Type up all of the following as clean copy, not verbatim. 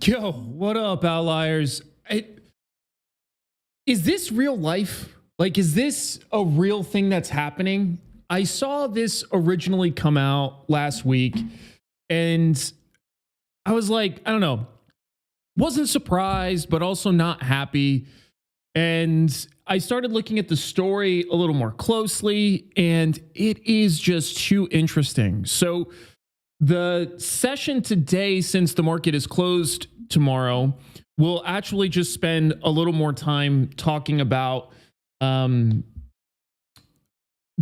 Yo, what up, Outliers? Is this real life? Like, is this a real thing that's happening? I saw this originally come out last week, and I was like, I don't know, wasn't surprised, but also not happy. And I started looking at the story a little more closely, and it is just too interesting. So, the session today, since the market is closed tomorrow, we'll actually just spend a little more time um,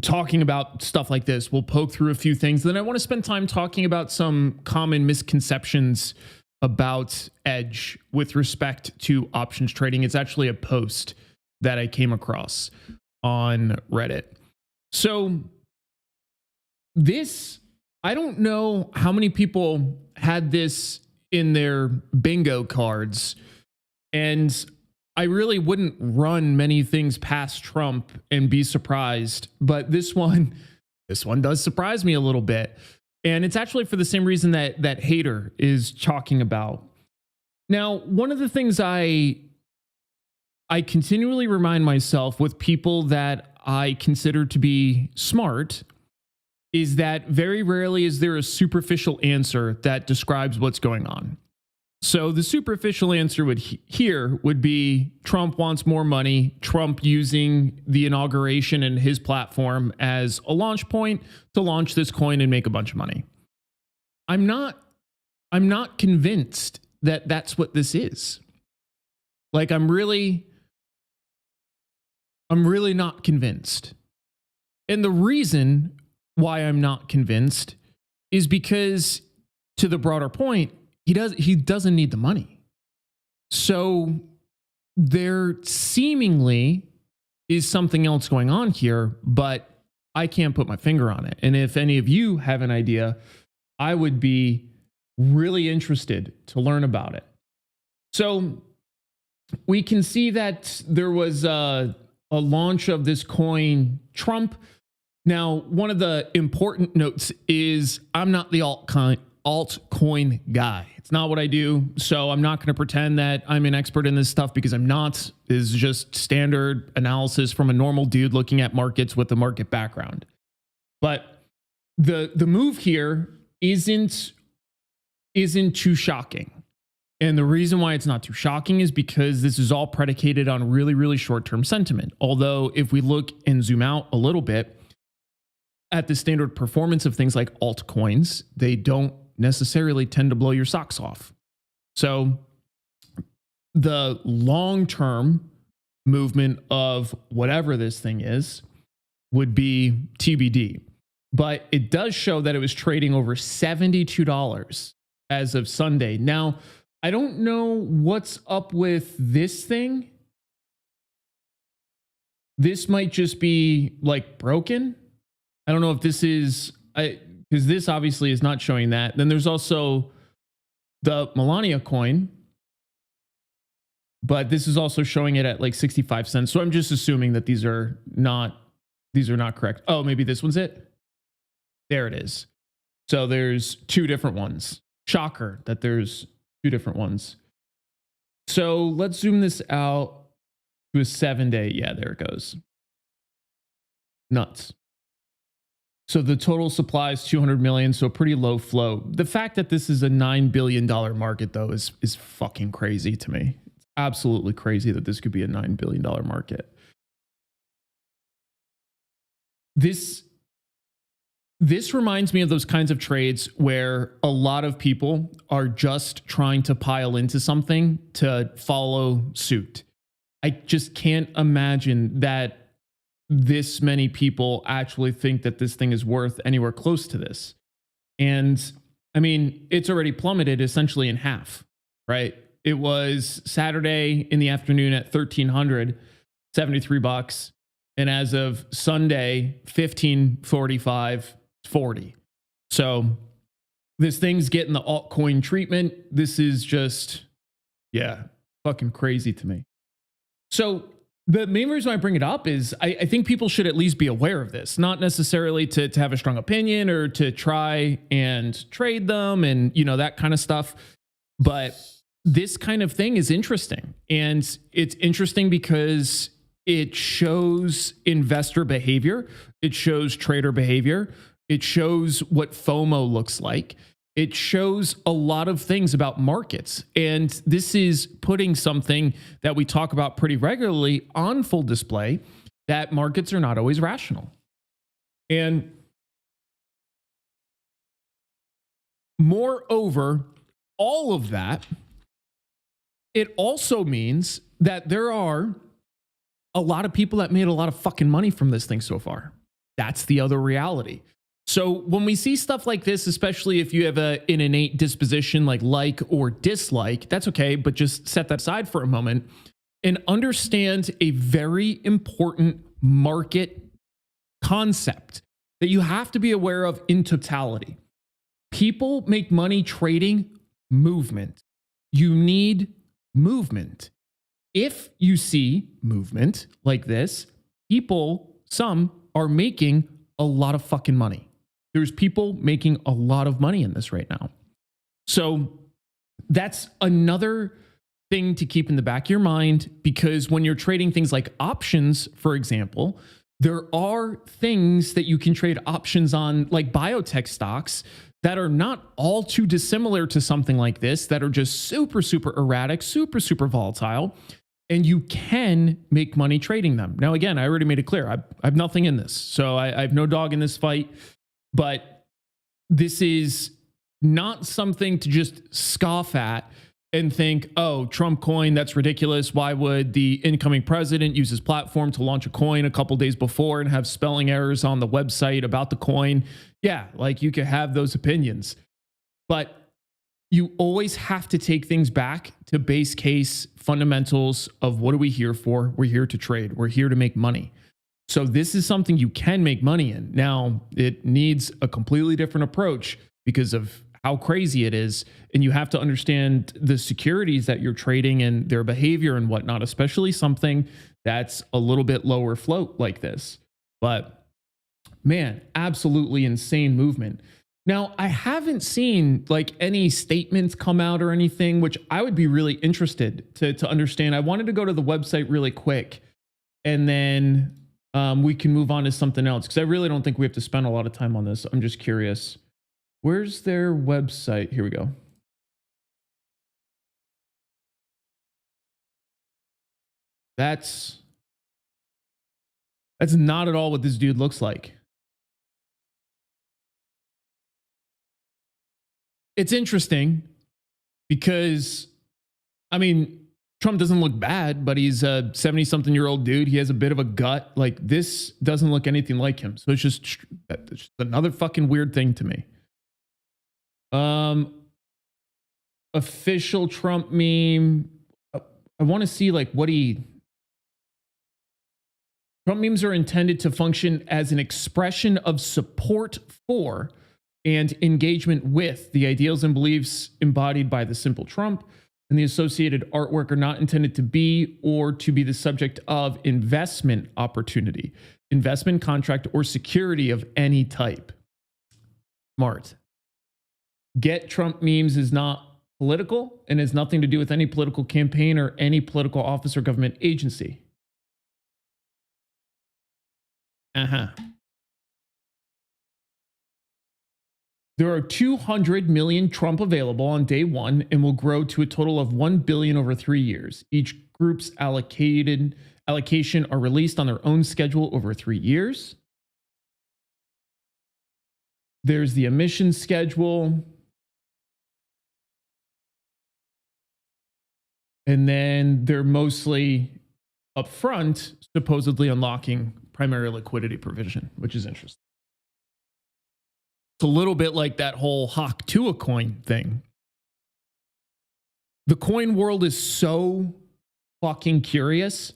talking about stuff like this. We'll poke through a few things. Then I want to spend time talking about some common misconceptions about Edge with respect to options trading. It's actually a post that I came across on Reddit. So this, I don't know how many people had this in their bingo cards, and I really wouldn't run many things past Trump and be surprised, but this one does surprise me a little bit. And it's actually for the same reason that Hater is talking about. Now, one of the things I continually remind myself with people that I consider to be smart is that very rarely is there a superficial answer that describes what's going on. So the superficial answer would be Trump wants more money, Trump using the inauguration and his platform as a launch point to launch this coin and make a bunch of money. I'm not convinced that that's what this is. Like, I'm really not convinced. And the reason why I'm not convinced is because, to the broader point, he doesn't need the money. So there seemingly is something else going on here, but I can't put my finger on it. And if any of you have an idea, I would be really interested to learn about it. So we can see that there was a launch of this coin, Trump. Now, one of the important notes is I'm not the altcoin guy. It's not what I do. So I'm not going to pretend that I'm an expert in this stuff, because I'm not. This is just standard analysis from a normal dude looking at markets with a market background. But the move here isn't too shocking. And the reason why it's not too shocking is because this is all predicated on really, really short-term sentiment. Although if we look and zoom out a little bit at the standard performance of things like altcoins, they don't necessarily tend to blow your socks off. So the long-term movement of whatever this thing is would be TBD. But it does show that it was trading over $72 as of Sunday. Now, I don't know what's up with this thing. This might just be like broken. I don't know if this is, because this obviously is not showing that. Then there's also the Melania coin, but this is also showing it at like 65 cents. So I'm just assuming that these are not correct. Oh, maybe this one's it. There it is. So there's two different ones. Shocker that there's two different ones. So let's zoom this out to a 7-day. Yeah, there it goes. Nuts. So the total supply is 200 million, so pretty low flow. The fact that this is a $9 billion market, though, is fucking crazy to me. It's absolutely crazy that this could be a $9 billion market. This reminds me of those kinds of trades where a lot of people are just trying to pile into something to follow suit. I just can't imagine that this many people actually think that this thing is worth anywhere close to this. And I mean, it's already plummeted essentially in half, right? It was Saturday in the afternoon at 1,300, $73. And as of Sunday, 1545, 40. So this thing's getting the altcoin treatment. This is just, yeah, fucking crazy to me. So the main reason I bring it up is I think people should at least be aware of this, not necessarily to have a strong opinion or to try and trade them and, you know, that kind of stuff. But this kind of thing is interesting. And it's interesting because it shows investor behavior, it shows trader behavior, it shows what FOMO looks like. It shows a lot of things about markets. And this is putting something that we talk about pretty regularly on full display, that markets are not always rational. And moreover, all of that, it also means that there are a lot of people that made a lot of fucking money from this thing so far. That's the other reality. So when we see stuff like this, especially if you have an innate disposition like or dislike, that's okay, but just set that aside for a moment and understand a very important market concept that you have to be aware of in totality. People make money trading movement. You need movement. If you see movement like this, some are making a lot of fucking money. There's people making a lot of money in this right now. So that's another thing to keep in the back of your mind, because when you're trading things like options, for example, there are things that you can trade options on, like biotech stocks, that are not all too dissimilar to something like this, that are just super, super erratic, super, super volatile, and you can make money trading them. Now, again, I already made it clear, I have nothing in this, so I have no dog in this fight, but this is not something to just scoff at and think, oh, Trump coin, that's ridiculous. Why would the incoming president use his platform to launch a coin a couple days before and have spelling errors on the website about the coin? Yeah, like you could have those opinions, but you always have to take things back to base case fundamentals of what are we here for? We're here to trade. We're here to make money. So this is something you can make money in. Now, it needs a completely different approach because of how crazy it is. And you have to understand the securities that you're trading and their behavior and whatnot, especially something that's a little bit lower float like this. But man, absolutely insane movement. Now, I haven't seen like any statements come out or anything, which I would be really interested to understand. I wanted to go to the website really quick and then we can move on to something else, because I really don't think we have to spend a lot of time on this. I'm just curious. Where's their website? Here we go. That's not at all what this dude looks like. It's interesting because, I mean, Trump doesn't look bad, but he's a 70-something-year-old dude. He has a bit of a gut. Like, this doesn't look anything like him. So it's just another fucking weird thing to me. Official Trump meme. I want to see like what Trump memes are intended to function as an expression of support for and engagement with the ideals and beliefs embodied by the simple Trump, and the associated artwork are not intended to be or to be the subject of investment opportunity, investment contract, or security of any type. Smart. Get Trump memes is not political and has nothing to do with any political campaign or any political office or government agency. There are 200 million Trump available on day one and will grow to a total of 1 billion over 3 years. Each group's allocation are released on their own schedule over 3 years. There's the emission schedule. And then they're mostly upfront, supposedly unlocking primary liquidity provision, which is interesting. It's a little bit like that whole Hawk Tua coin thing. The coin world is so fucking curious.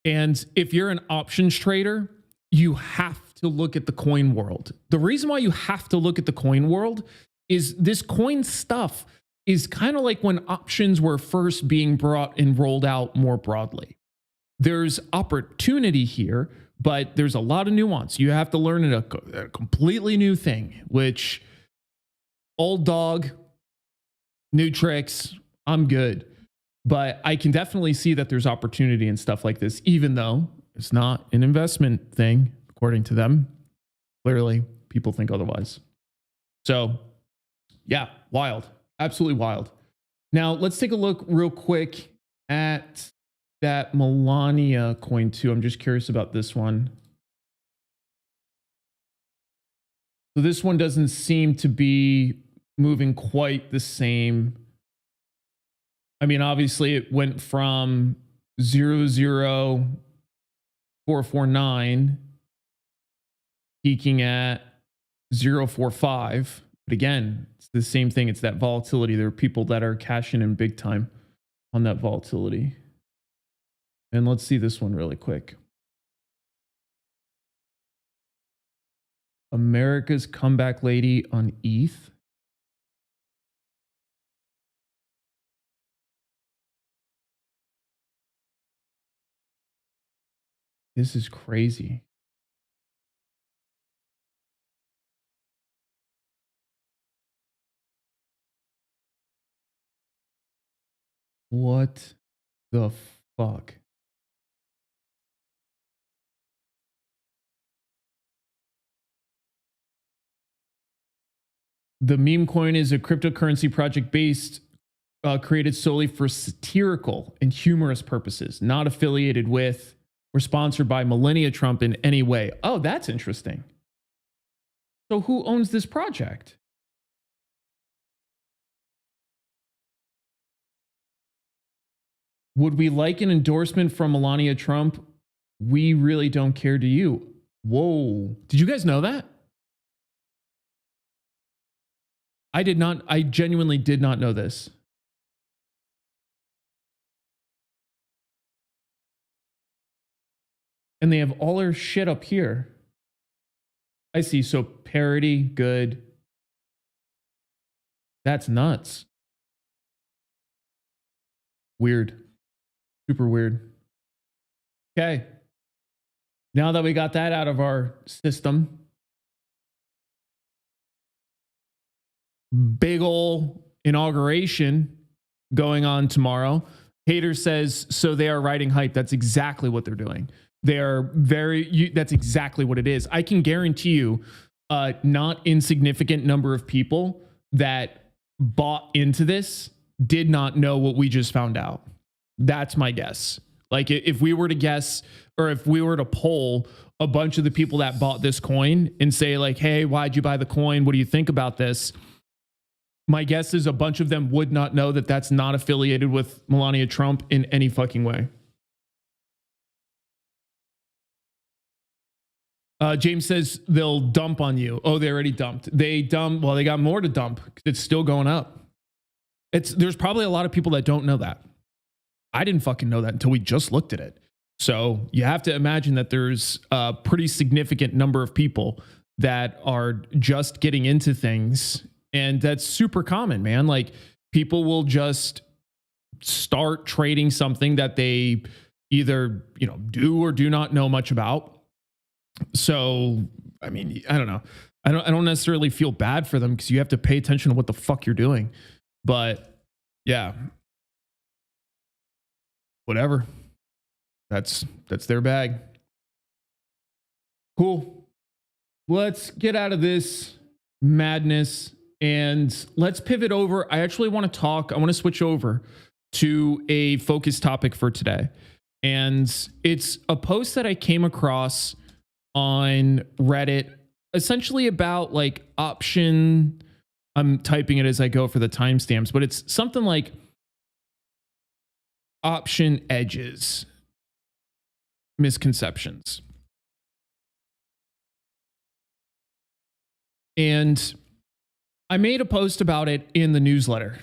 And if you're an options trader, you have to look at the coin world. The reason why you have to look at the coin world is this coin stuff is kind of like when options were first being brought and rolled out more broadly. There's opportunity here, but there's a lot of nuance. You have to learn a completely new thing, which old dog, new tricks. I'm good. But I can definitely see that there's opportunity in stuff like this, even though it's not an investment thing, according to them. Clearly, people think otherwise. So, yeah, wild. Absolutely wild. Now, let's take a look real quick at that Melania coin too. I'm just curious about this one. So this one doesn't seem to be moving quite the same. I mean, obviously it went from 00449 peaking at 045. But again, it's the same thing. It's that volatility. There are people that are cashing in big time on that volatility. And let's see this one really quick. America's Comeback Lady on ETH. This is crazy. What the fuck? The meme coin is a cryptocurrency project created solely for satirical and humorous purposes, not affiliated with or sponsored by Melania Trump in any way. Oh, that's interesting. So who owns this project? Would we like an endorsement from Melania Trump? We really don't care, do you? Whoa. Did you guys know that? I did not. I genuinely did not know this. And they have all their shit up here. I see. So parody, good. That's nuts. Weird. Super weird. Okay. Now that we got that out of our system, big ol' inauguration going on tomorrow. Hater says, so they are riding hype. That's exactly what they're doing. They are that's exactly what it is. I can guarantee you a not insignificant number of people that bought into this did not know what we just found out. That's my guess. Like if we were to guess, or if we were to poll a bunch of the people that bought this coin and say like, hey, why'd you buy the coin? What do you think about this? My guess is a bunch of them would not know that that's not affiliated with Melania Trump in any fucking way. James says they'll dump on you. Oh, they already dumped. They dumped. Well, they got more to dump. It's still going up. There's probably a lot of people that don't know that. I didn't fucking know that until we just looked at it. So you have to imagine that there's a pretty significant number of people that are just getting into things. And that's super common, man. Like people will just start trading something that they either, do or do not know much about. So, I mean, I don't know. I don't necessarily feel bad for them because you have to pay attention to what the fuck you're doing. But yeah, whatever. That's their bag. Cool. Let's get out of this madness and let's pivot over. I actually want to switch over to a focus topic for today. And it's a post that I came across on Reddit, essentially about like option. I'm typing it as I go for the timestamps, but it's something like option edges, misconceptions. And I made a post about it in the newsletter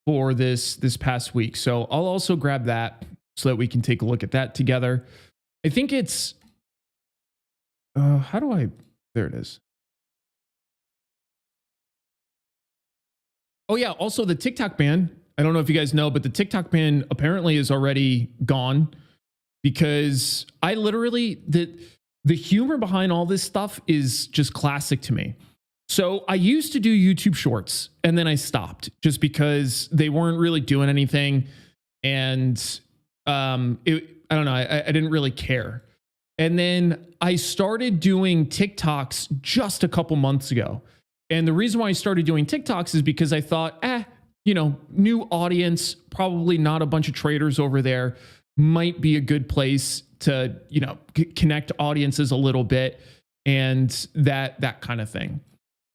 for this past week. So I'll also grab that so that we can take a look at that together. I think it's there it is. Oh yeah, also the Tik Tok ban. I don't know if you guys know, but the Tik Tok ban apparently is already gone because I literally, the humor behind all this stuff is just classic to me. So I used to do YouTube shorts and then I stopped just because they weren't really doing anything. And I don't know, I didn't really care. And then I started doing TikToks just a couple months ago. And the reason why I started doing TikToks is because I thought, new audience, probably not a bunch of traders over there, might be a good place to, connect audiences a little bit and that kind of thing.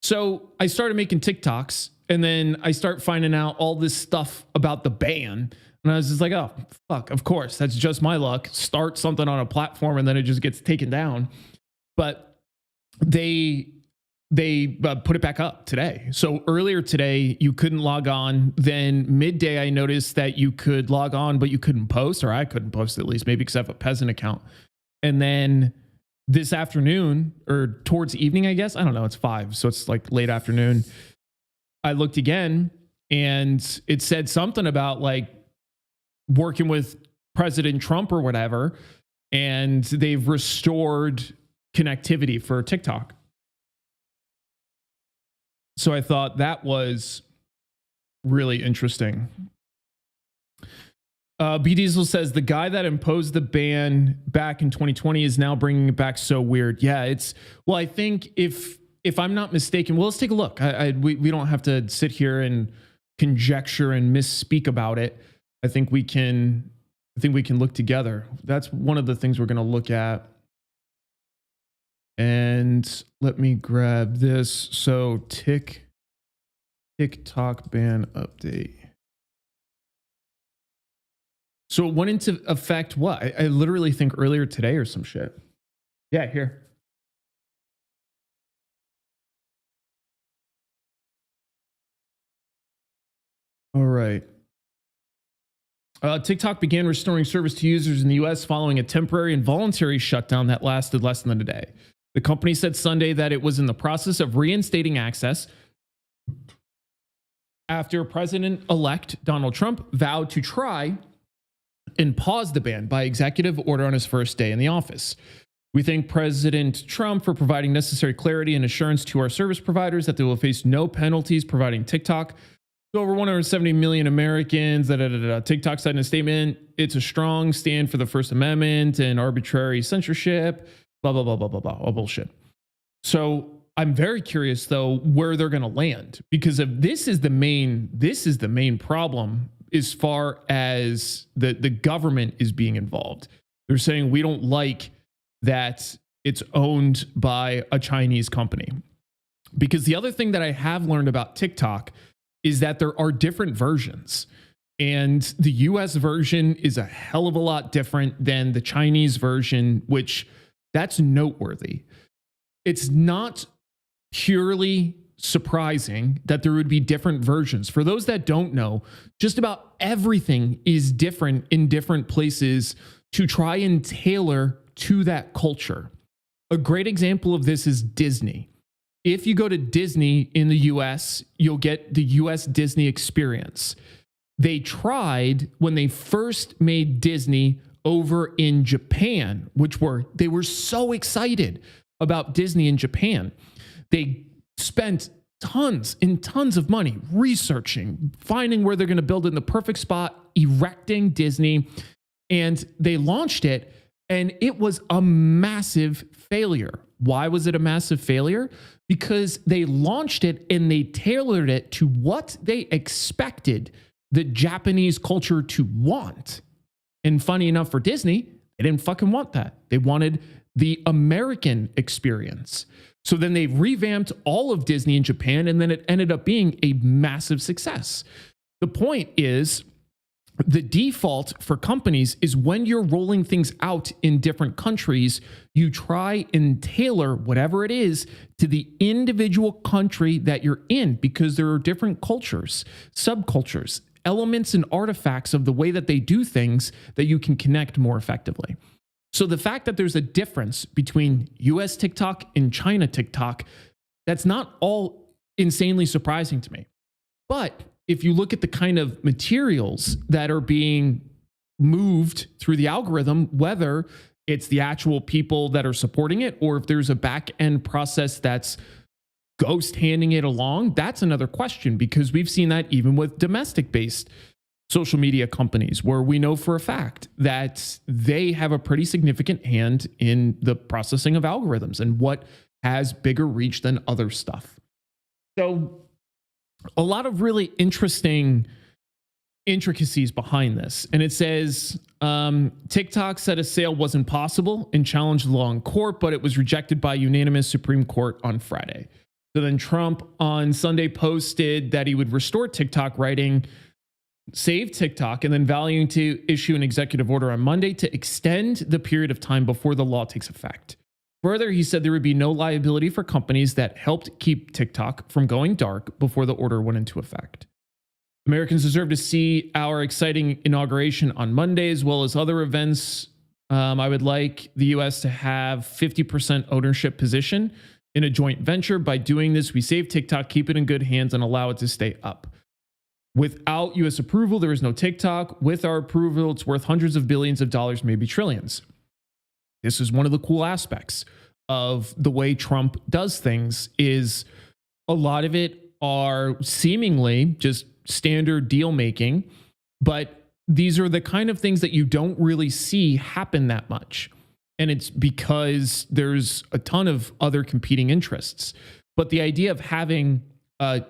So I started making TikToks and then I start finding out all this stuff about the ban. And I was just like, oh, fuck, of course, that's just my luck. Start something on a platform and then it just gets taken down. But they put it back up today. So earlier today, you couldn't log on. Then midday, I noticed that you could log on, but you couldn't post, or I couldn't post at least, maybe because I have a peasant account. And then this afternoon or towards evening, I guess, I don't know, it's 5. So it's like late afternoon. I looked again and it said something about like working with President Trump or whatever. And they've restored connectivity for TikTok. So I thought that was really interesting. B Diesel says the guy that imposed the ban back in 2020 is now bringing it back. So weird. Yeah, I think if I'm not mistaken, well, let's take a look. We don't have to sit here and conjecture and misspeak about it. I think we can look together. That's one of the things we're going to look at. And let me grab this. So Tik Tok Ban update. So it went into effect, what? I literally think earlier today or some shit. Yeah, here. All right. TikTok began restoring service to users in the US following a temporary and voluntary shutdown that lasted less than a day. The company said Sunday that it was in the process of reinstating access after President-elect Donald Trump vowed to try and pause the ban by executive order on his first day in the office. We thank President Trump for providing necessary clarity and assurance to our service providers that they will face no penalties providing TikTok to over 170 million Americans. TikTok said in a statement, it's a strong stand for the First Amendment and arbitrary censorship, blah, blah, blah, blah, blah, blah, all bullshit. So I'm very curious, though, where they're going to land, because if this is the main problem as far as the government is being involved. They're saying we don't like that it's owned by a Chinese company. Because the other thing that I have learned about TikTok is that there are different versions. And the US version is a hell of a lot different than the Chinese version, which that's noteworthy. It's not purely surprising that there would be different versions. For those that don't know, just about everything is different in different places to try and tailor to that culture. A great example of this is Disney. If you go to Disney in the US, you'll get the US Disney experience. They tried when they first made Disney over in Japan, they were so excited about Disney in Japan. They spent tons and tons of money researching, finding where they're going to build it in the perfect spot, erecting Disney, and they launched it, and it was a massive failure. Why was it a massive failure? Because they launched it and they tailored it to what they expected the Japanese culture to want. And funny enough for Disney, they didn't fucking want that. They wanted the American experience. So then they revamped all of Disney in Japan, and then it ended up being a massive success. The point is, the default for companies is when you're rolling things out in different countries, you try and tailor whatever it is to the individual country that you're in, because there are different cultures, subcultures, elements and artifacts of the way that they do things that you can connect more effectively. So the fact that there's a difference between US TikTok and China TikTok, that's not all insanely surprising to me. But if you look at the kind of materials that are being moved through the algorithm, whether it's the actual people that are supporting it or if there's a back end process that's ghost handing it along? That's another question, because we've seen that even with domestic based social media companies, where we know for a fact that they have a pretty significant hand in the processing of algorithms and what has bigger reach than other stuff. So a lot of really interesting intricacies behind this. And it says TikTok said a sale wasn't possible and challenged the law in court, but it was rejected by unanimous Supreme Court on Friday. So then Trump on Sunday posted that he would restore TikTok, writing, "Save TikTok," and then vowing to issue an executive order on Monday to extend the period of time before the law takes effect. Further, he said there would be no liability for companies that helped keep TikTok from going dark before the order went into effect. Americans deserve to see our exciting inauguration on Monday, as well as other events. I would like the U.S. to have 50% ownership position in a joint venture. By doing this, we save TikTok, keep it in good hands, and allow it to stay up. Without U.S. approval, there is no TikTok. With our approval, it's worth hundreds of billions of dollars, maybe trillions. This is one of the cool aspects of the way Trump does things, is a lot of it are seemingly just standard deal making, but these are the kind of things that you don't really see happen that much. And it's because there's a ton of other competing interests. But the idea of having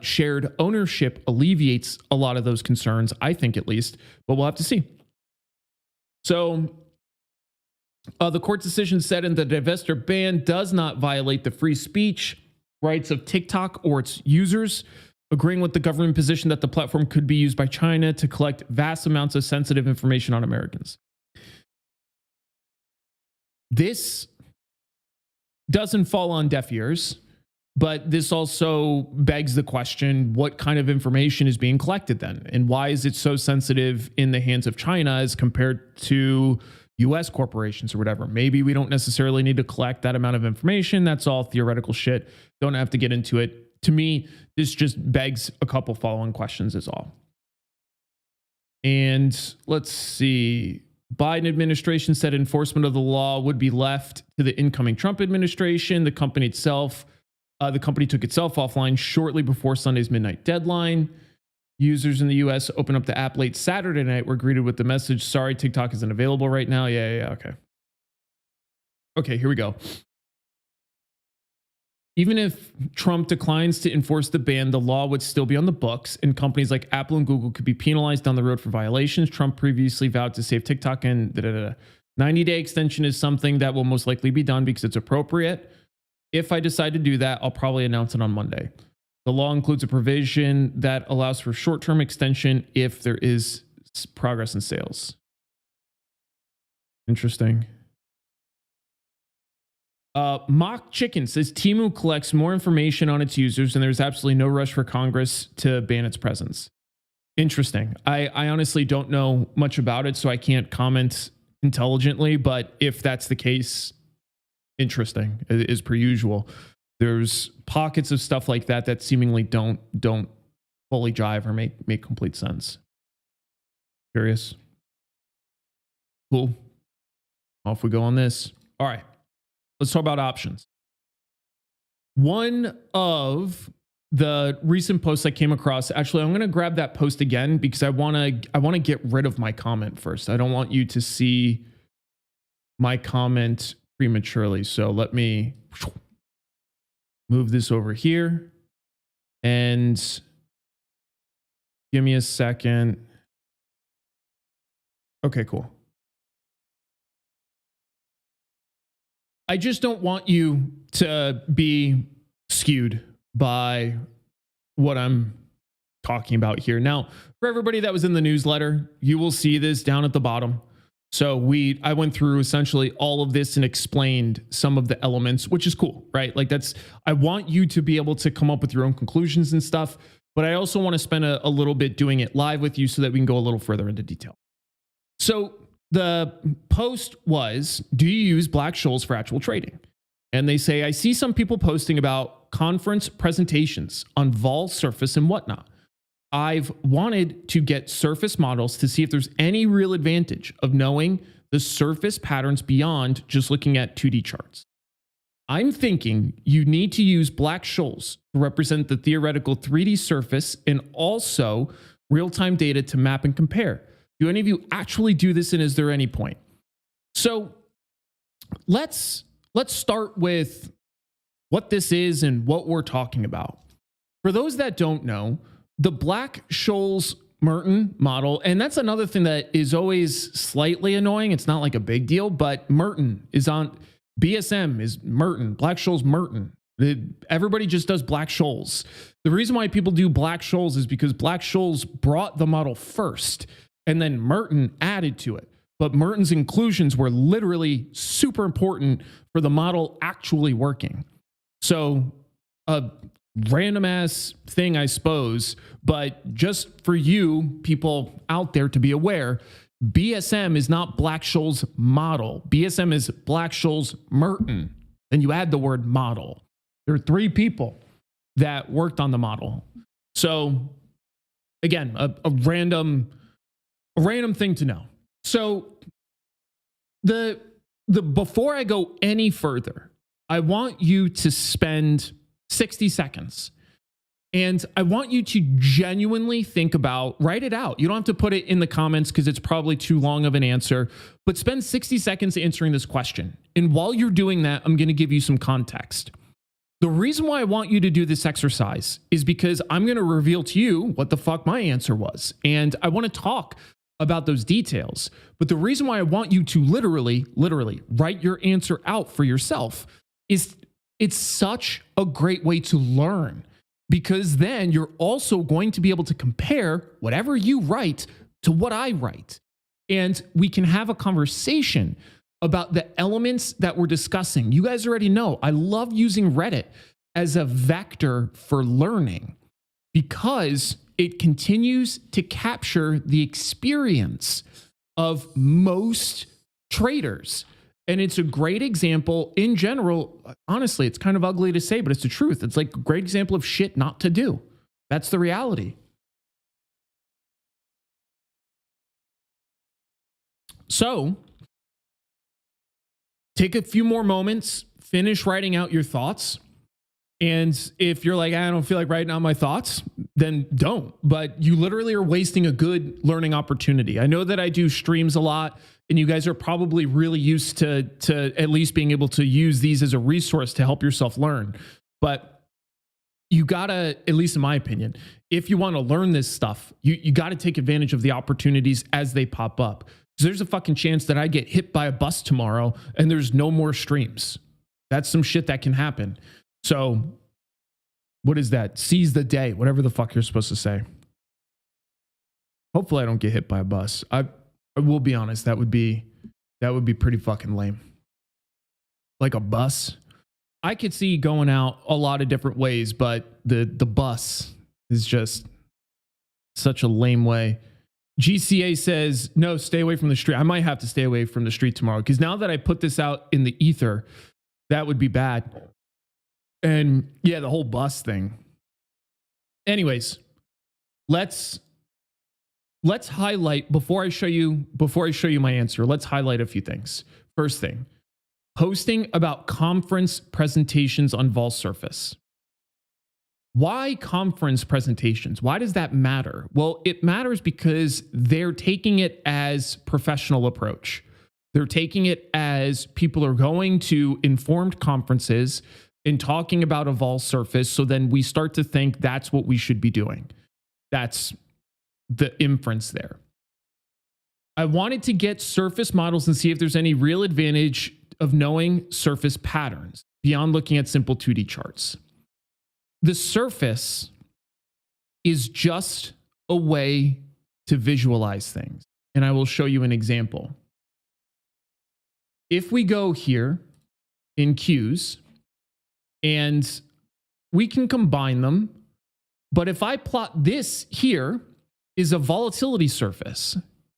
shared ownership alleviates a lot of those concerns, I think, at least, but we'll have to see. So the court decision said in the divestiture ban does not violate the free speech rights of TikTok or its users, agreeing with the government position that the platform could be used by China to collect vast amounts of sensitive information on Americans. This doesn't fall on deaf ears, but this also begs the question, what kind of information is being collected then? And why is it so sensitive in the hands of China as compared to US corporations or whatever? Maybe we don't necessarily need to collect that amount of information. That's all theoretical shit. Don't have to get into it. To me, this just begs a couple following questions is all. And let's see. Biden administration said enforcement of the law would be left to the incoming Trump administration. The company took itself offline shortly before Sunday's midnight deadline. Users in the U.S. opened up the app late Saturday night, were greeted with the message, "Sorry, TikTok isn't available right now." Yeah, okay. Okay, here we go. Even if Trump declines to enforce the ban, the law would still be on the books, and companies like Apple and Google could be penalized down the road for violations. Trump previously vowed to save TikTok, and 90-day extension is something that will most likely be done because it's appropriate. If I decide to do that, I'll probably announce it on Monday. The law includes a provision that allows for short-term extension if there is progress in sales. Interesting. Mock Chicken says Temu collects more information on its users and there's absolutely no rush for Congress to ban its presence. Interesting. I honestly don't know much about it, so I can't comment intelligently, but if that's the case, interesting, as per usual. There's pockets of stuff like that that seemingly don't fully jive or make complete sense. Curious. Cool. Off we go on this. All right. Let's talk about options. One of the recent posts I came across, actually, I'm going to grab that post again because I want to get rid of my comment first. I don't want you to see my comment prematurely. So let me move this over here and give me a second. Okay, cool. I just don't want you to be skewed by what I'm talking about here. Now, for everybody that was in the newsletter, you will see this down at the bottom. So I went through essentially all of this and explained some of the elements, which is cool, right? Like I want you to be able to come up with your own conclusions and stuff, but I also want to spend a little bit doing it live with you so that we can go a little further into detail. So the post was, do you use Black-Scholes for actual trading? And they say, I see some people posting about conference presentations on vol, surface, and whatnot. I've wanted to get surface models to see if there's any real advantage of knowing the surface patterns beyond just looking at 2D charts. I'm thinking you need to use black shoals to represent the theoretical 3D surface and also real-time data to map and compare. Do any of you actually do this, and is there any point? So let's start with what this is and what we're talking about. For those that don't know, the Black-Scholes-Merton model, and that's another thing that is always slightly annoying. It's not like a big deal, but Merton is on BSM is Merton, Black-Scholes-Merton. Everybody just does Black-Scholes. The reason why people do Black-Scholes is because Black-Scholes brought the model first, and then Merton added to it. But Merton's inclusions were literally super important for the model actually working. So a random ass thing, I suppose, but just for you people out there to be aware, BSM is not Black-Scholes model. BSM is Black-Scholes-Merton. And you add the word model. There are 3 people that worked on the model. So again, a random thing to know. So the before I go any further, I want you to spend 60 seconds. And I want you to genuinely think about, write it out. You don't have to put it in the comments because it's probably too long of an answer, but spend 60 seconds answering this question. And while you're doing that, I'm going to give you some context. The reason why I want you to do this exercise is because I'm going to reveal to you what the fuck my answer was. And I want to talk about those details. But the reason why I want you to literally write your answer out for yourself is it's such a great way to learn, because then you're also going to be able to compare whatever you write to what I write. And we can have a conversation about the elements that we're discussing. You guys already know I love using Reddit as a vector for learning because it continues to capture the experience of most traders. And it's a great example in general. Honestly, it's kind of ugly to say, but it's the truth. It's like a great example of shit not to do. That's the reality. So take a few more moments, finish writing out your thoughts. And if you're like, I don't feel like writing out my thoughts, then don't. But you literally are wasting a good learning opportunity. I know that I do streams a lot, and you guys are probably really used to at least being able to use these as a resource to help yourself learn. But you gotta, at least in my opinion, if you want to learn this stuff, you got to take advantage of the opportunities as they pop up. Because there's a fucking chance that I get hit by a bus tomorrow and there's no more streams. That's some shit that can happen. So what is that? Seize the day, whatever the fuck you're supposed to say. Hopefully I don't get hit by a bus. I will be honest, that would be pretty fucking lame. Like a bus. I could see going out a lot of different ways, but the bus is just such a lame way. GCA says, no, stay away from the street. I might have to stay away from the street tomorrow because now that I put this out in the ether, that would be bad. And yeah, the whole bus thing. Anyways, let's highlight before I show you my answer. Let's highlight a few things. First thing, posting about conference presentations on Vol Surface. Why conference presentations? Why does that matter? Well, it matters because they're taking it as professional approach. They're taking it as people are going to informed conferences and talking about a Vol Surface. So then we start to think that's what we should be doing. That's the inference there. I wanted to get surface models and see if there's any real advantage of knowing surface patterns beyond looking at simple 2D charts. The surface is just a way to visualize things. And I will show you an example. If we go here in Qs, and we can combine them, but if I plot this here is a volatility surface.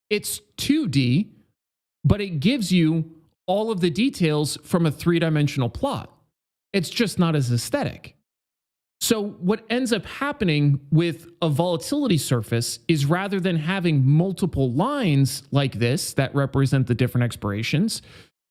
It's 2D, but it gives you all of the details from a 3-dimensional plot. It's just not as aesthetic. So what ends up happening with a volatility surface is rather than having multiple lines like this that represent the different expirations,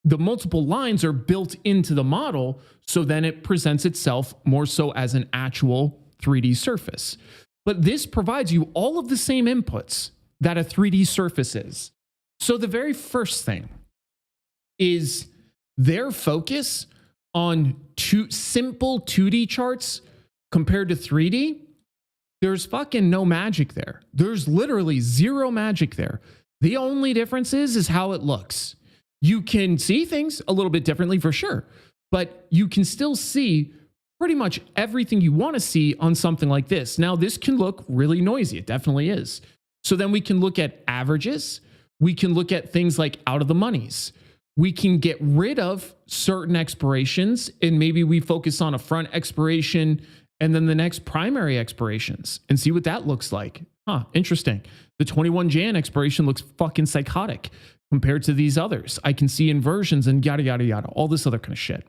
the multiple lines are built into the model, so then it presents itself more so as an actual 3D surface. But this provides you all of the same inputs that a 3D surface is. So the very first thing is their focus on simple 2D charts compared to 3D. There's fucking no magic there. There's literally zero magic there. The only difference is how it looks. You can see things a little bit differently for sure, but you can still see pretty much everything you want to see on something like this. Now, this can look really noisy. It definitely is. So then we can look at averages. We can look at things like out of the monies. We can get rid of certain expirations, and maybe we focus on a front expiration and then the next primary expirations and see what that looks like. Interesting. The 21 Jan expiration looks fucking psychotic compared to these others. I can see inversions and yada, yada, yada, all this other kind of shit.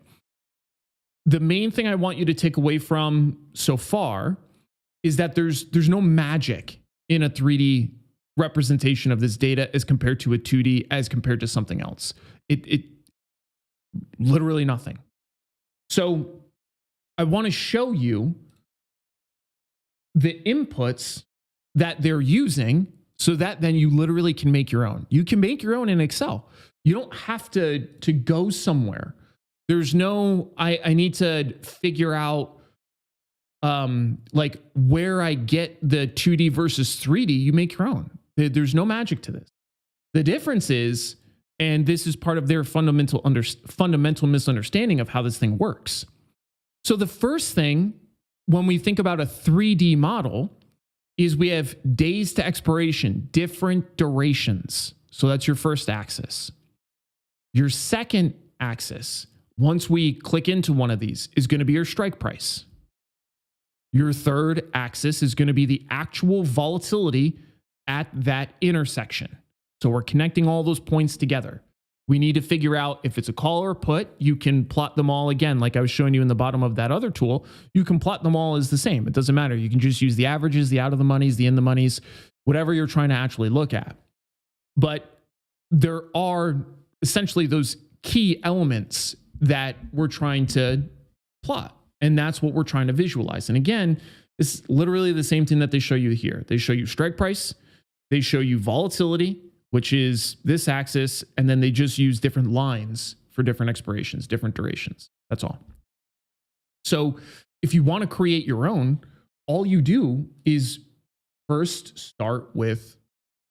The main thing I want you to take away from so far is that there's no magic in a 3D representation of this data as compared to a 2D, as compared to something else. It literally nothing. So I want to show you the inputs that they're using so that then you literally can make your own. You can make your own in Excel. You don't have to go somewhere. There's no, I need to figure out like where I get the 2D versus 3D. You make your own. There's no magic to this. The difference is, and this is part of their fundamental misunderstanding of how this thing works. So the first thing when we think about a 3D model is we have days to expiration, different durations. So that's your first axis. Your second axis, once we click into one of these, is going to be your strike price. Your third axis is going to be the actual volatility at that intersection. So we're connecting all those points together. We need to figure out if it's a call or a put. You can plot them all again, like I was showing you in the bottom of that other tool. You can plot them all as the same. It doesn't matter. You can just use the averages, the out of the monies, the in the monies, whatever you're trying to actually look at. But there are essentially those key elements that we're trying to plot. And that's what we're trying to visualize. And again, it's literally the same thing that they show you here. They show you strike price. They show you volatility, which is this axis, and then they just use different lines for different expirations, different durations. That's all. So if you want to create your own, all you do is first start with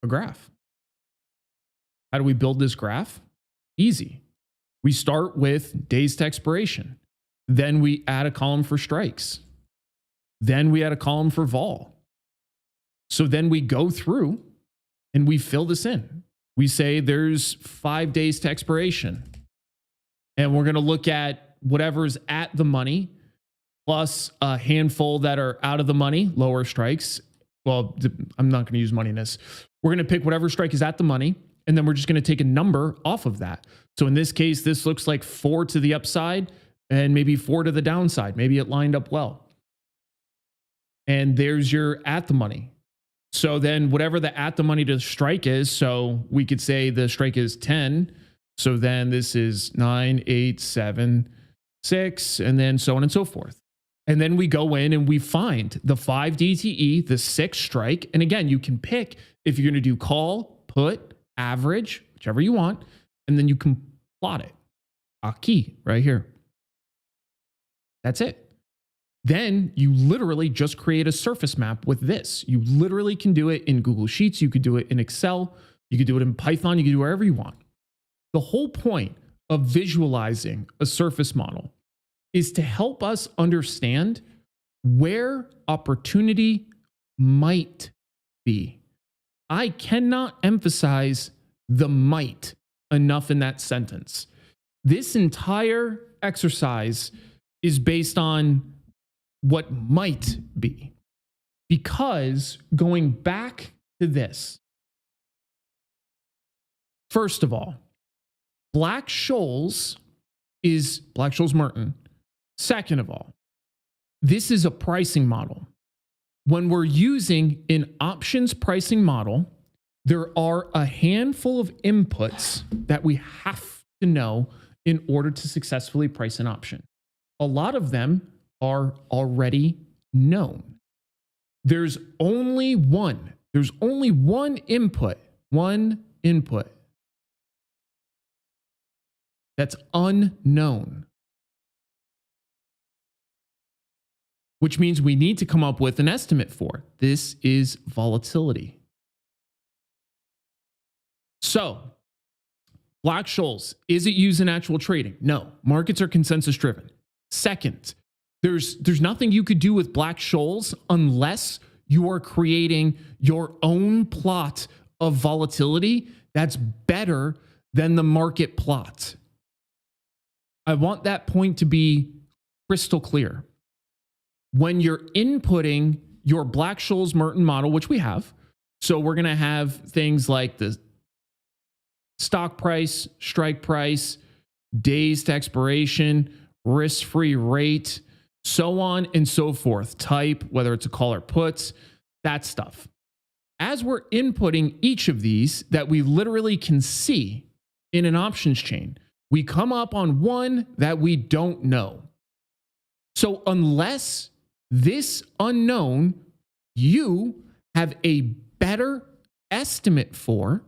a graph. How do we build this graph? Easy. We start with days to expiration. Then we add a column for strikes. Then we add a column for vol. So then we go through and we fill this in. We say there's 5 days to expiration. And we're going to look at whatever's at the money plus a handful that are out of the money, lower strikes. Well, I'm not going to use moneyness. We're going to pick whatever strike is at the money, and then we're just going to take a number off of that. So in this case, this looks like 4 to the upside and maybe 4 to the downside. Maybe it lined up well. And there's your at the money. So then whatever the at the money to strike is, so we could say the strike is 10. So then this is 9, 8, 7, 6, and then so on and so forth. And then we go in and we find the 5 DTE, the 6 strike. And again, you can pick if you're going to do call, put, average, whichever you want, and then you can plot it. A key right here. That's it. Then you literally just create a surface map with this. You literally can do it in Google Sheets. You could do it in Excel. You could do it in Python. You could do wherever you want. The whole point of visualizing a surface model is to help us understand where opportunity might be. I cannot emphasize the might enough in that sentence. This entire exercise is based on what might be. Because going back to this, first of all, Black-Scholes is Black-Scholes-Merton. Second of all, this is a pricing model. When we're using an options pricing model, there are a handful of inputs that we have to know in order to successfully price an option. A lot of them are already known. There's only one input that's unknown, which means we need to come up with an estimate for. This is volatility. So, Black-Scholes, is it used in actual trading? No. Markets are consensus driven. Second, there's nothing you could do with Black-Scholes unless you are creating your own plot of volatility that's better than the market plot. I want that point to be crystal clear. When you're inputting your Black-Scholes-Merton model, which we have, so we're going to have things like the stock price, strike price, days to expiration, risk-free rate, so on and so forth, type, whether it's a call or puts, that stuff. As we're inputting each of these that we literally can see in an options chain, we come up on one that we don't know. So unless this unknown you have a better estimate for,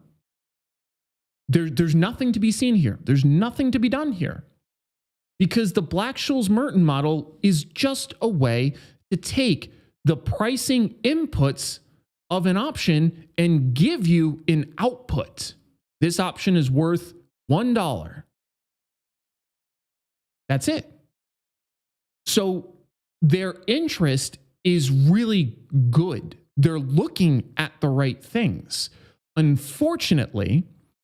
there's nothing to be seen here. There's nothing to be done here. Because the Black-Scholes-Merton model is just a way to take the pricing inputs of an option and give you an output. This option is worth $1. That's it. So their interest is really good. They're looking at the right things. Unfortunately,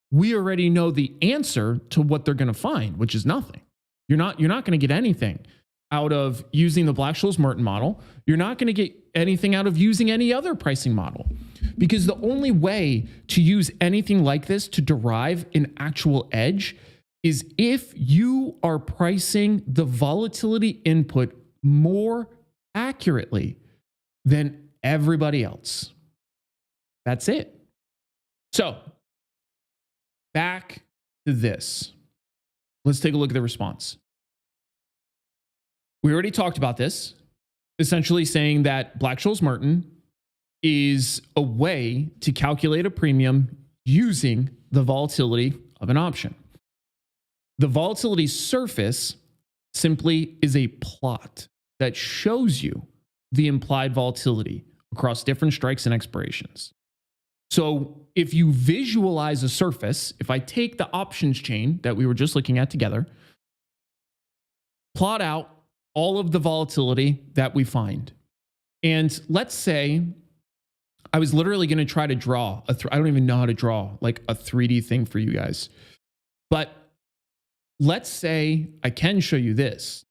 we already know the answer to what they're going to find, which is nothing. You're not going to get anything out of using the Black-Scholes-Merton model. You're not going to get anything out of using any other pricing model, because the only way to use anything like this to derive an actual edge is if you are pricing the volatility input more accurately than everybody else. That's it. So back to this. Let's take a look at the response. We already talked about this, essentially saying that Black-Scholes-Merton is a way to calculate a premium using the volatility of an option. The volatility surface simply is a plot that shows you the implied volatility across different strikes and expirations. So if you visualize a surface, if I take the options chain that we were just looking at together, plot out all of the volatility that we find. And let's say I was literally going to try to draw I don't even know how to draw like a 3D thing for you guys. But let's say I can show you this.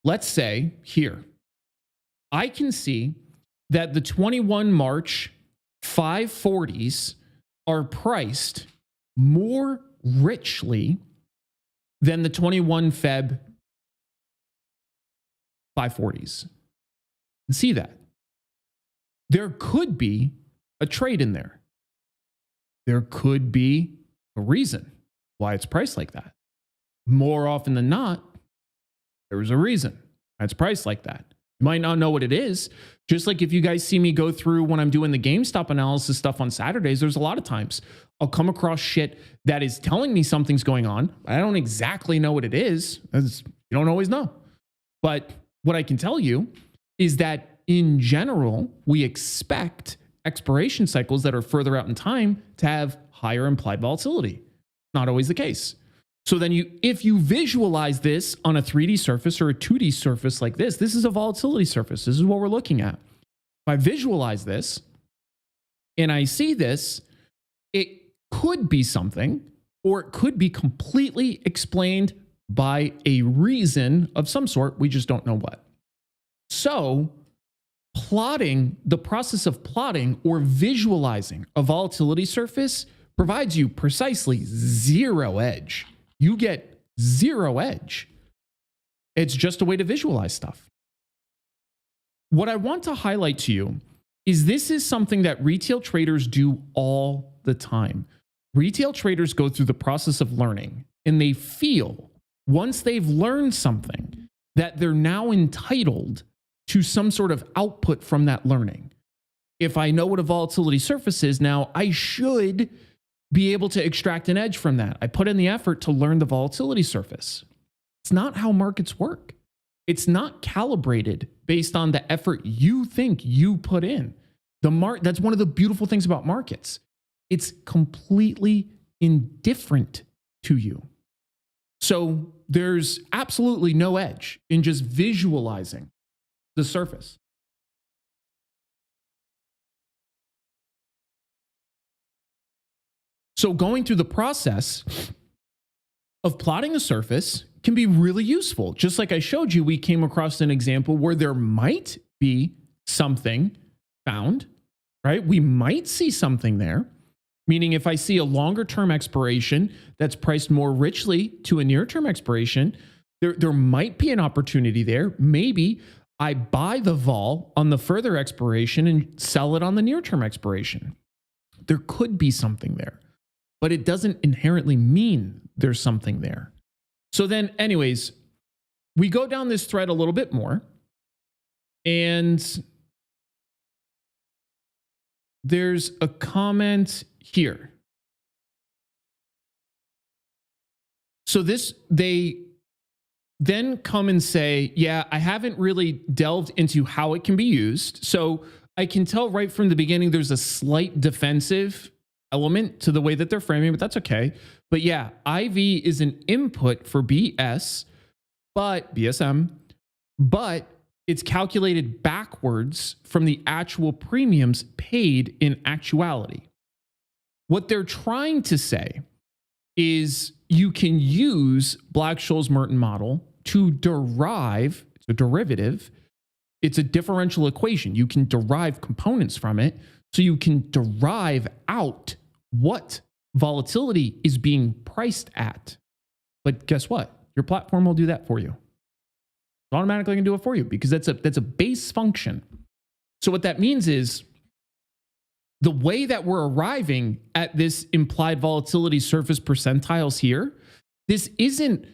Let's say here, I can see that the 21 March 540s are priced more richly than the 21 Feb 540s. And see that. There could be a trade in there. There could be a reason why it's priced like that. More often than not, there's a reason why it's priced like that. You might not know what it is. Just like if you guys see me go through when I'm doing the GameStop analysis stuff on Saturdays, there's a lot of times I'll come across shit that is telling me something's going on. I don't exactly know what it is, as you don't always know. But what I can tell you is that in general, we expect expiration cycles that are further out in time to have higher implied volatility. Not always the case. So then if you visualize this on a 3D surface or a 2D surface like this is a volatility surface. This is what we're looking at. If I visualize this and I see this, it could be something, or it could be completely explained by a reason of some sort. We just don't know what. So the process of plotting or visualizing a volatility surface provides you precisely zero edge. You get zero edge. It's just a way to visualize stuff. What I want to highlight to you is this is something that retail traders do all the time. Retail traders go through the process of learning, and they feel once they've learned something that they're now entitled to some sort of output from that learning. If I know what a volatility surface is now, I should be able to extract an edge from that. I put in the effort to learn the volatility surface. It's not how markets work. It's not calibrated based on the effort you think you put in. That's one of the beautiful things about markets. It's completely indifferent to you. So there's absolutely no edge in just visualizing the surface. So going through the process of plotting a surface can be really useful. Just like I showed you, we came across an example where there might be something found, right? We might see something there, meaning if I see a longer term expiration that's priced more richly to a near term expiration, there might be an opportunity there. Maybe I buy the vol on the further expiration and sell it on the near term expiration. There could be something there, but it doesn't inherently mean there's something there. So then, anyways, we go down this thread a little bit more, and there's a comment here. So they then come and say, yeah, I haven't really delved into how it can be used. So I can tell right from the beginning there's a slight defensive element to the way that they're framing, but that's okay. But yeah, IV is an input for BSM, but it's calculated backwards from the actual premiums paid in actuality. What they're trying to say is you can use Black-Scholes-Merton model to derive, it's a derivative, it's a differential equation. You can derive components from it, so you can derive out what volatility is being priced at. But guess what? Your platform will do that for you. It's automatically going to do it for you because that's a base function. So what that means is the way that we're arriving at this implied volatility surface percentiles here, this isn't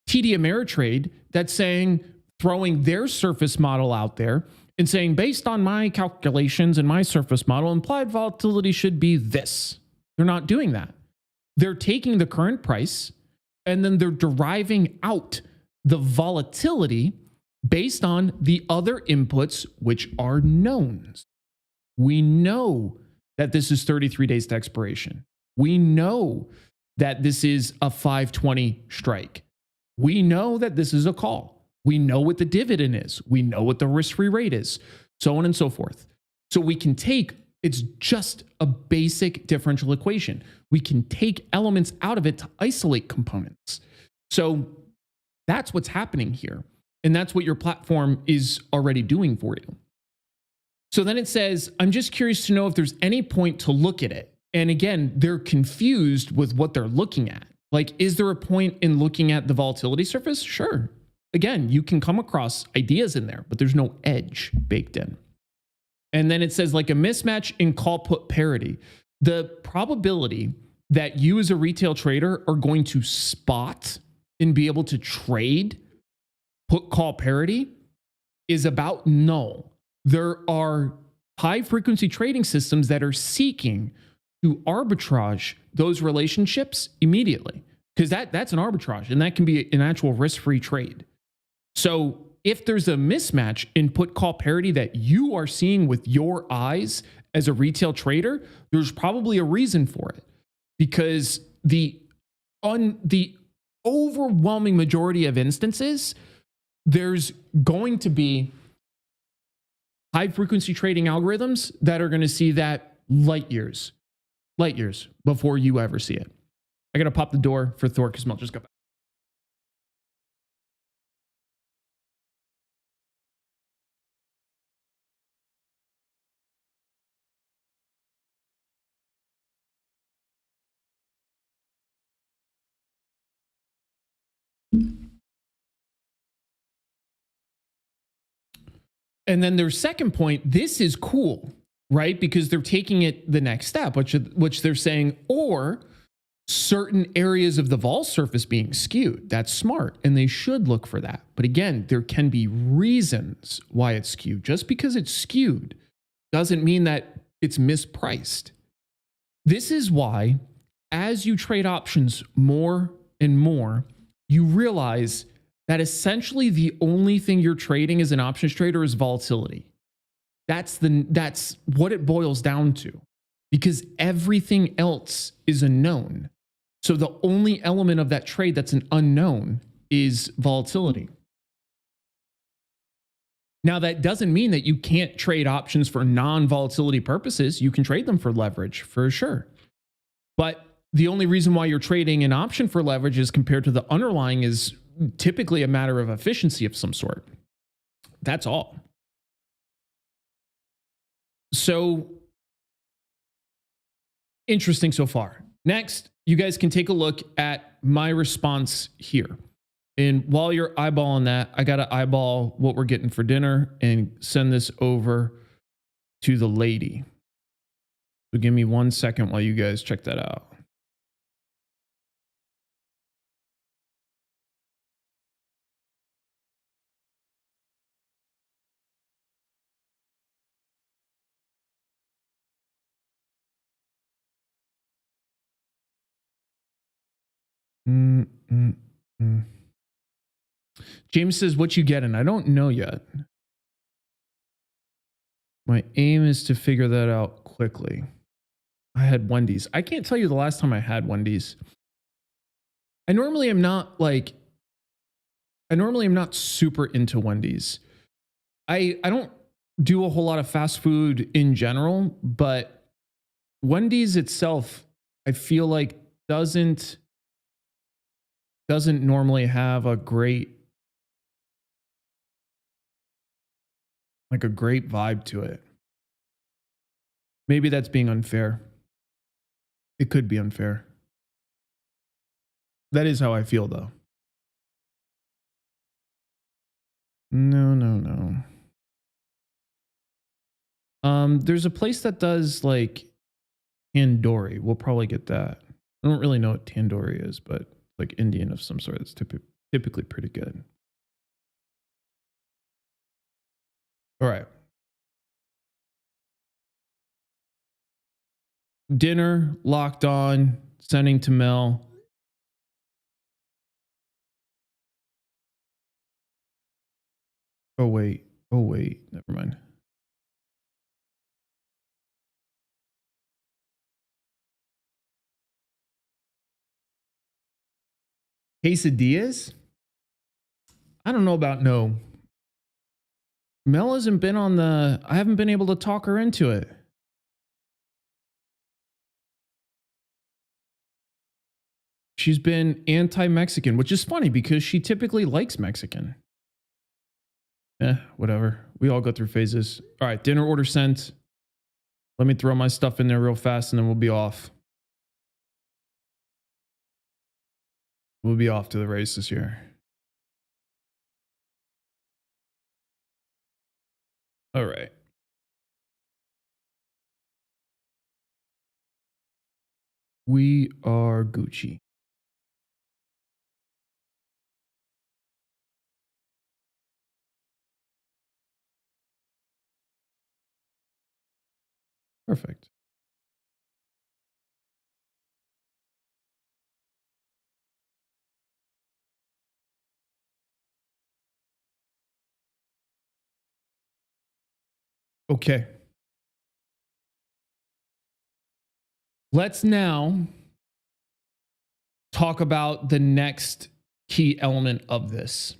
TD Ameritrade that's saying, throwing their surface model out there and saying, based on my calculations and my surface model, implied volatility should be this. They're not doing that. They're taking the current price and then they're deriving out the volatility based on the other inputs, which are knowns. We know that this is 33 days to expiration. We know that this is a 520 strike. We know that this is a call. We know what the dividend is. We know what the risk-free rate is, so on and so forth. So we can take, it's just a basic differential equation. We can take elements out of it to isolate components. So that's what's happening here. And that's what your platform is already doing for you. So then it says, I'm just curious to know if there's any point to look at it. And again, they're confused with what they're looking at. Like, is there a point in looking at the volatility surface? Sure. Again, you can come across ideas in there, but there's no edge baked in. And then it says like a mismatch in call put parity. The probability that you as a retail trader are going to spot and be able to trade put call parity is about null. There are high frequency trading systems that are seeking to arbitrage those relationships immediately, because that's an arbitrage and that can be an actual risk-free trade. So if there's a mismatch in put call parity that you are seeing with your eyes as a retail trader, there's probably a reason for it, because the overwhelming majority of instances, there's going to be high frequency trading algorithms that are going to see that light years before you ever see it. I got to pop the door for Thor because Mel just got back. And then their second point, this is cool. right? Because they're taking it the next step, which they're saying, or certain areas of the vol surface being skewed. That's smart, and they should look for that. But again, there can be reasons why it's skewed. Just because it's skewed doesn't mean that it's mispriced. This is why, as you trade options more and more, you realize that essentially the only thing you're trading as an options trader is volatility. That's what it boils down to, because everything else is a known. So the only element of that trade that's an unknown is volatility. Now, that doesn't mean that you can't trade options for non-volatility purposes. You can trade them for leverage, for sure. But the only reason why you're trading an option for leverage is compared to the underlying is typically a matter of efficiency of some sort. That's all. So interesting so far. Next, you guys can take a look at my response here. And while you're eyeballing that, I got to eyeball what we're getting for dinner and send this over to the lady. So give me 1 second while you guys check that out. James says, what you getting? I don't know yet. My aim is to figure that out quickly. I had Wendy's. I can't tell you the last time I had Wendy's. I normally am not super into Wendy's. I don't do a whole lot of fast food in general, but Wendy's itself, I feel like doesn't normally have a great vibe to it. Maybe that's being unfair. It could be unfair. That is how I feel, though. No. There's a place that does like tandoori. We'll probably get that. I don't really know what tandoori is, but like Indian of some sort. It's typically pretty good. All right. Dinner locked on, sending to Mel. Oh wait, never mind. Quesadillas? I don't know about no. Mel hasn't been on the, I haven't been able to talk her into it. She's been anti-Mexican, which is funny because she typically likes Mexican. Whatever. We all go through phases. All right, dinner order sent. Let me throw my stuff in there real fast and then we'll be off. We'll be off to the races here. All right. We are Gucci. Perfect. Okay. Let's now talk about the next key element of this.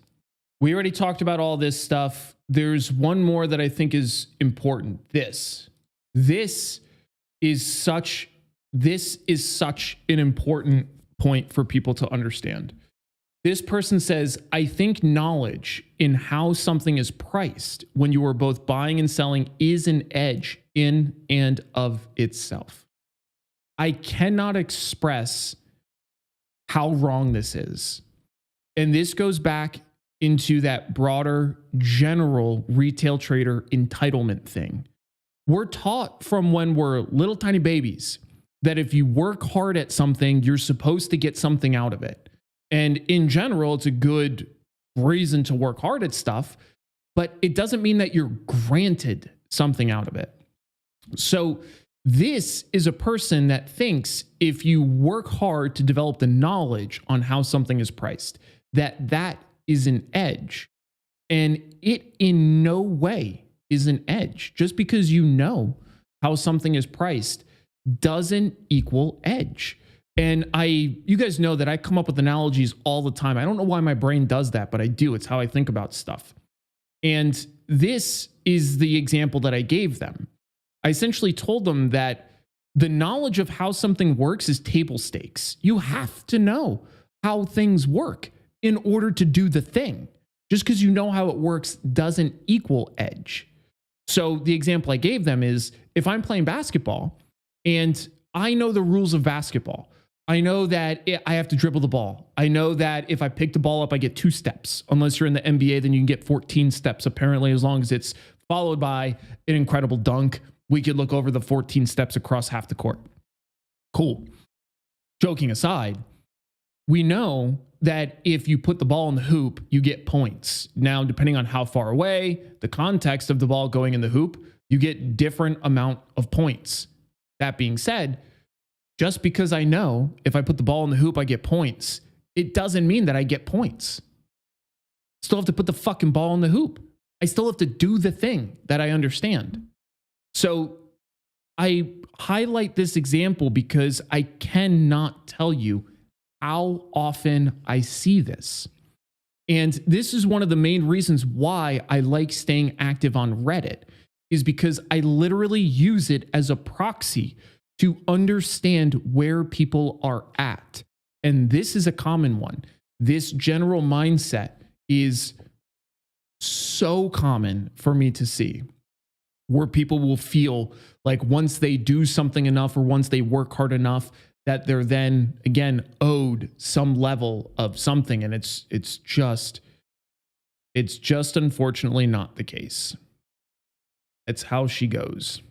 We already talked about all this stuff. There's one more that I think is important. This is such an important point for people to understand. This person says, I think knowledge in how something is priced when you are both buying and selling is an edge in and of itself. I cannot express how wrong this is. And this goes back into that broader general retail trader entitlement thing, we're taught from when we're little tiny babies that if you work hard at something, you're supposed to get something out of it. And in general, it's a good reason to work hard at stuff, but it doesn't mean that you're granted something out of it. So this is a person that thinks if you work hard to develop the knowledge on how something is priced, that is an edge. And it in no way is an edge. Just because you know how something is priced doesn't equal edge. And you guys know that I come up with analogies all the time. I don't know why my brain does that, but I do. It's how I think about stuff. And this is the example that I gave them. I essentially told them that the knowledge of how something works is table stakes. You have to know how things work in order to do the thing. Just because you know how it works doesn't equal edge. So the example I gave them is if I'm playing basketball and I know the rules of basketball, I know that I have to dribble the ball. I know that if I pick the ball up, I get 2 steps. Unless you're in the NBA, then you can get 14 steps, apparently, as long as it's followed by an incredible dunk. We could look over the 14 steps across half the court. Cool. Joking aside, we know that if you put the ball in the hoop, you get points. Now, depending on how far away, the context of the ball going in the hoop, you get different amount of points. That being said, just because I know if I put the ball in the hoop, I get points, it doesn't mean that I get points. Still have to put the fucking ball in the hoop. I still have to do the thing that I understand. So I highlight this example because I cannot tell you how often I see this. And this is one of the main reasons why I like staying active on Reddit, is because I literally use it as a proxy to understand where people are at. And this is a common one. This general mindset is so common for me to see, where people will feel like once they do something enough or once they work hard enough, that they're then again owed some level of something. And it's just unfortunately not the case. It's how she goes.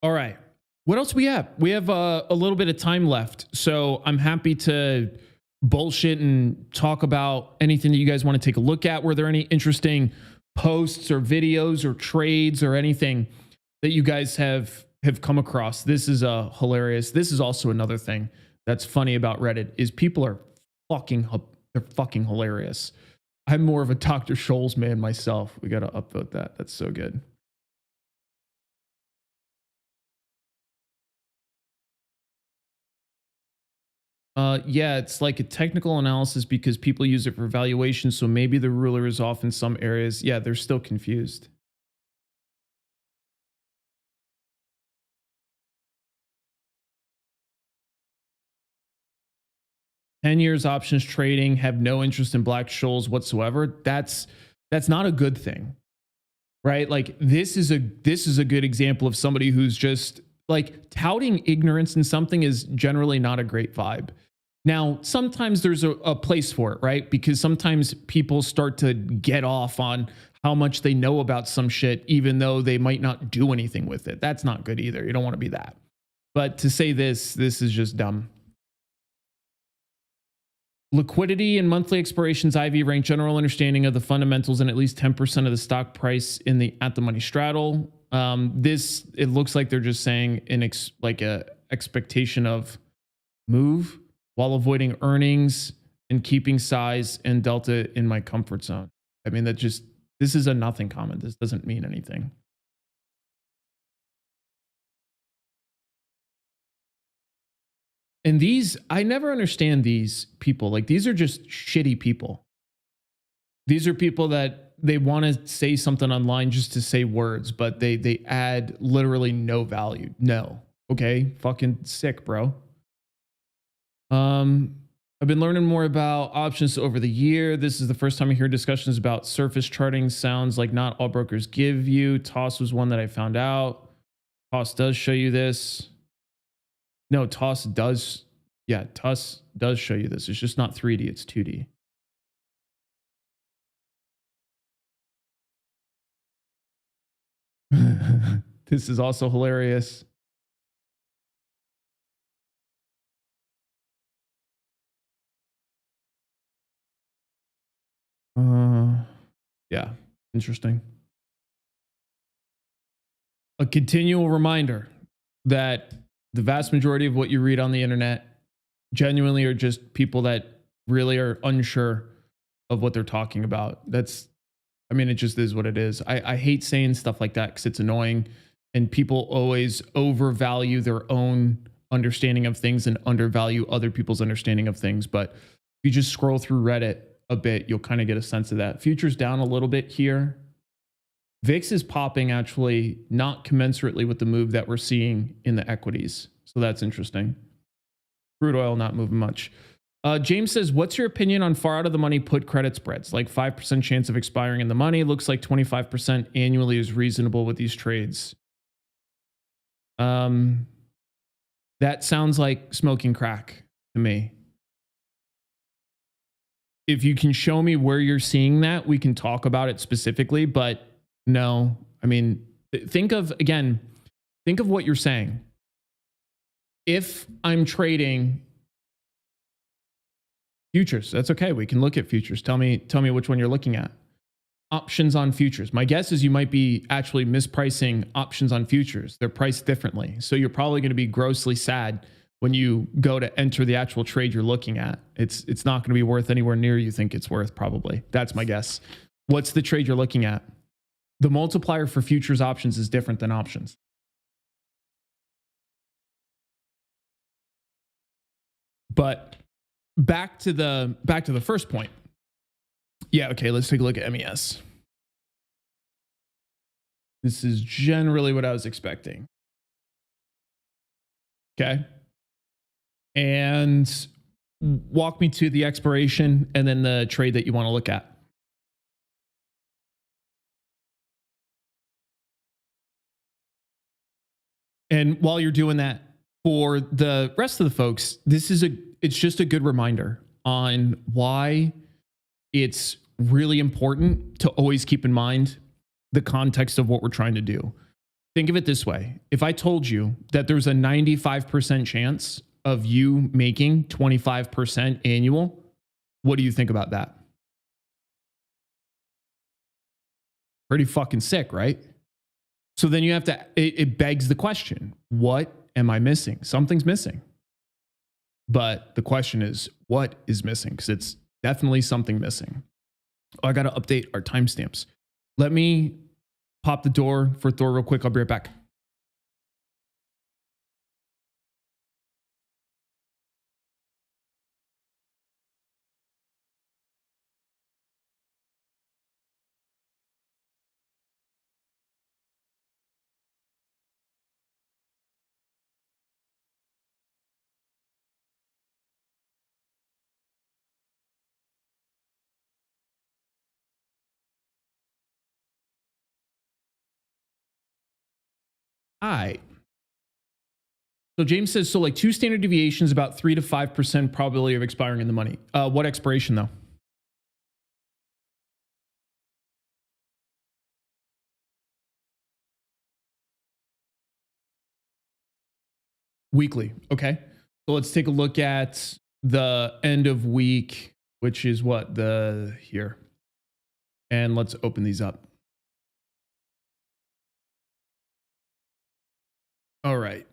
All right. What else we have? We have a little bit of time left. So I'm happy to bullshit and talk about anything that you guys want to take a look at. Were there any interesting posts or videos or trades or anything that you guys have come across? This is hilarious. This is also another thing that's funny about Reddit is people are they're fucking hilarious. I'm more of a Dr. Scholl's man myself. We got to upvote that. That's so good. Yeah, it's like a technical analysis because people use it for valuation. So maybe the ruler is off in some areas. Yeah, they're still confused. Years options trading, have no interest in Black-Scholes whatsoever. That's not a good thing, right? Like this is a good example of somebody who's just like touting ignorance in something is generally not a great vibe. Now, sometimes there's a place for it, right? Because sometimes people start to get off on how much they know about some shit, even though they might not do anything with it. That's not good either. You don't want to be that. But to say this is just dumb. Liquidity and monthly expirations, IV rank general understanding of the fundamentals and at least 10% of the stock price in the at the money straddle. It looks like they're just saying like a expectation of move while avoiding earnings and keeping size and delta in my comfort zone. I mean, this is a nothing comment. This doesn't mean anything. And I never understand these people. Like, these are just shitty people. These are people that they want to say something online just to say words, but they add literally no value. No. Okay. Fucking sick, bro. I've been learning more about options over the year. This is the first time I hear discussions about surface charting. Sounds like not all brokers give you. Toss was one that I found out. Toss does show you this. No, Toss does. Yeah, Toss does show you this. It's just not 3D, it's 2D. This is also hilarious. Yeah, interesting. A continual reminder that the vast majority of what you read on the internet genuinely are just people that really are unsure of what they're talking about. I mean, it just is what it is. I hate saying stuff like that because it's annoying and people always overvalue their own understanding of things and undervalue other people's understanding of things. But if you just scroll through Reddit a bit, you'll kind of get a sense of that. Futures down a little bit here. VIX is popping actually not commensurately with the move that we're seeing in the equities. So that's interesting. Crude oil not moving much. James says, what's your opinion on far out of the money put credit spreads? Like 5% chance of expiring in the money. Looks like 25% annually is reasonable with these trades. That sounds like smoking crack to me. If you can show me where you're seeing that, we can talk about it specifically, but no, I mean, think of what you're saying. If I'm trading futures, that's okay. We can look at futures. Tell me which one you're looking at. Options on futures. My guess is you might be actually mispricing options on futures. They're priced differently. So you're probably going to be grossly sad when you go to enter the actual trade you're looking at. It's not going to be worth anywhere near you think it's worth, probably. That's my guess. What's the trade you're looking at? The multiplier for futures options is different than options. But back to the first point. Yeah, okay, let's take a look at MES. This is generally what I was expecting. Okay. And walk me to the expiration and then the trade that you want to look at. And while you're doing that, for the rest of the folks, it's just a good reminder on why it's really important to always keep in mind the context of what we're trying to do. Think of it this way. If I told you that there's a 95% chance of you making 25% annual, what do you think about that? Pretty fucking sick, right? So then you have to, it begs the question, what am I missing? Something's missing. But the question is, what is missing? Because it's definitely something missing. Oh, I got to update our timestamps. Let me pop the door for Thor real quick. I'll be right back. All right. So James says, so like 2 standard deviations, about 3 to 5% probability of expiring in the money. What expiration though? Weekly. Okay. So let's take a look at the end of week, which is what here. And let's open these up. All right.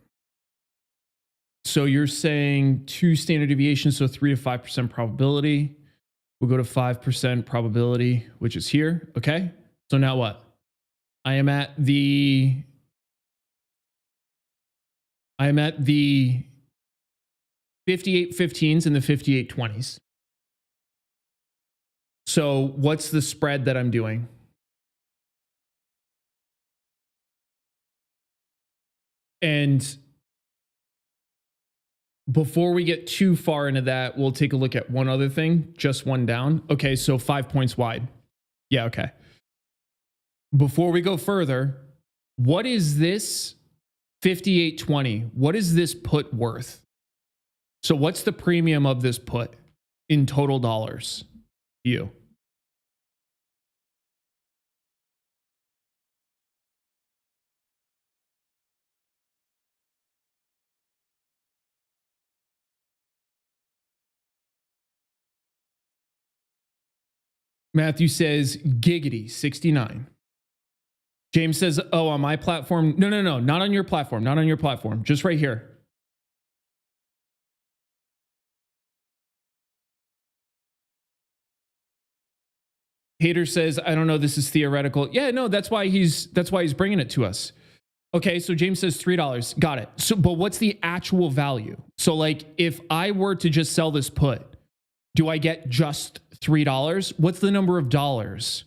So you're saying 2 standard deviations, so 3 to 5% probability. We'll go to 5% probability, which is here. Okay. So now what? I am at the 58.15s and the 58.20s. So what's the spread that I'm doing? And before we get too far into that, we'll take a look at one other thing, just one down. Okay, so 5 points wide. Yeah, okay. Before we go further, what is this 58.20? What is this put worth? So what's the premium of this put in total dollars? You. Matthew says giggity 69. James says, oh, on my platform. No, not on your platform. Not on your platform. Just right here. Hater says, I don't know, this is theoretical. Yeah, no, that's why he's bringing it to us. Okay, so James says $3. Got it. So, but what's the actual value? So like if I were to just sell this put, do I get just $3? What's the number of dollars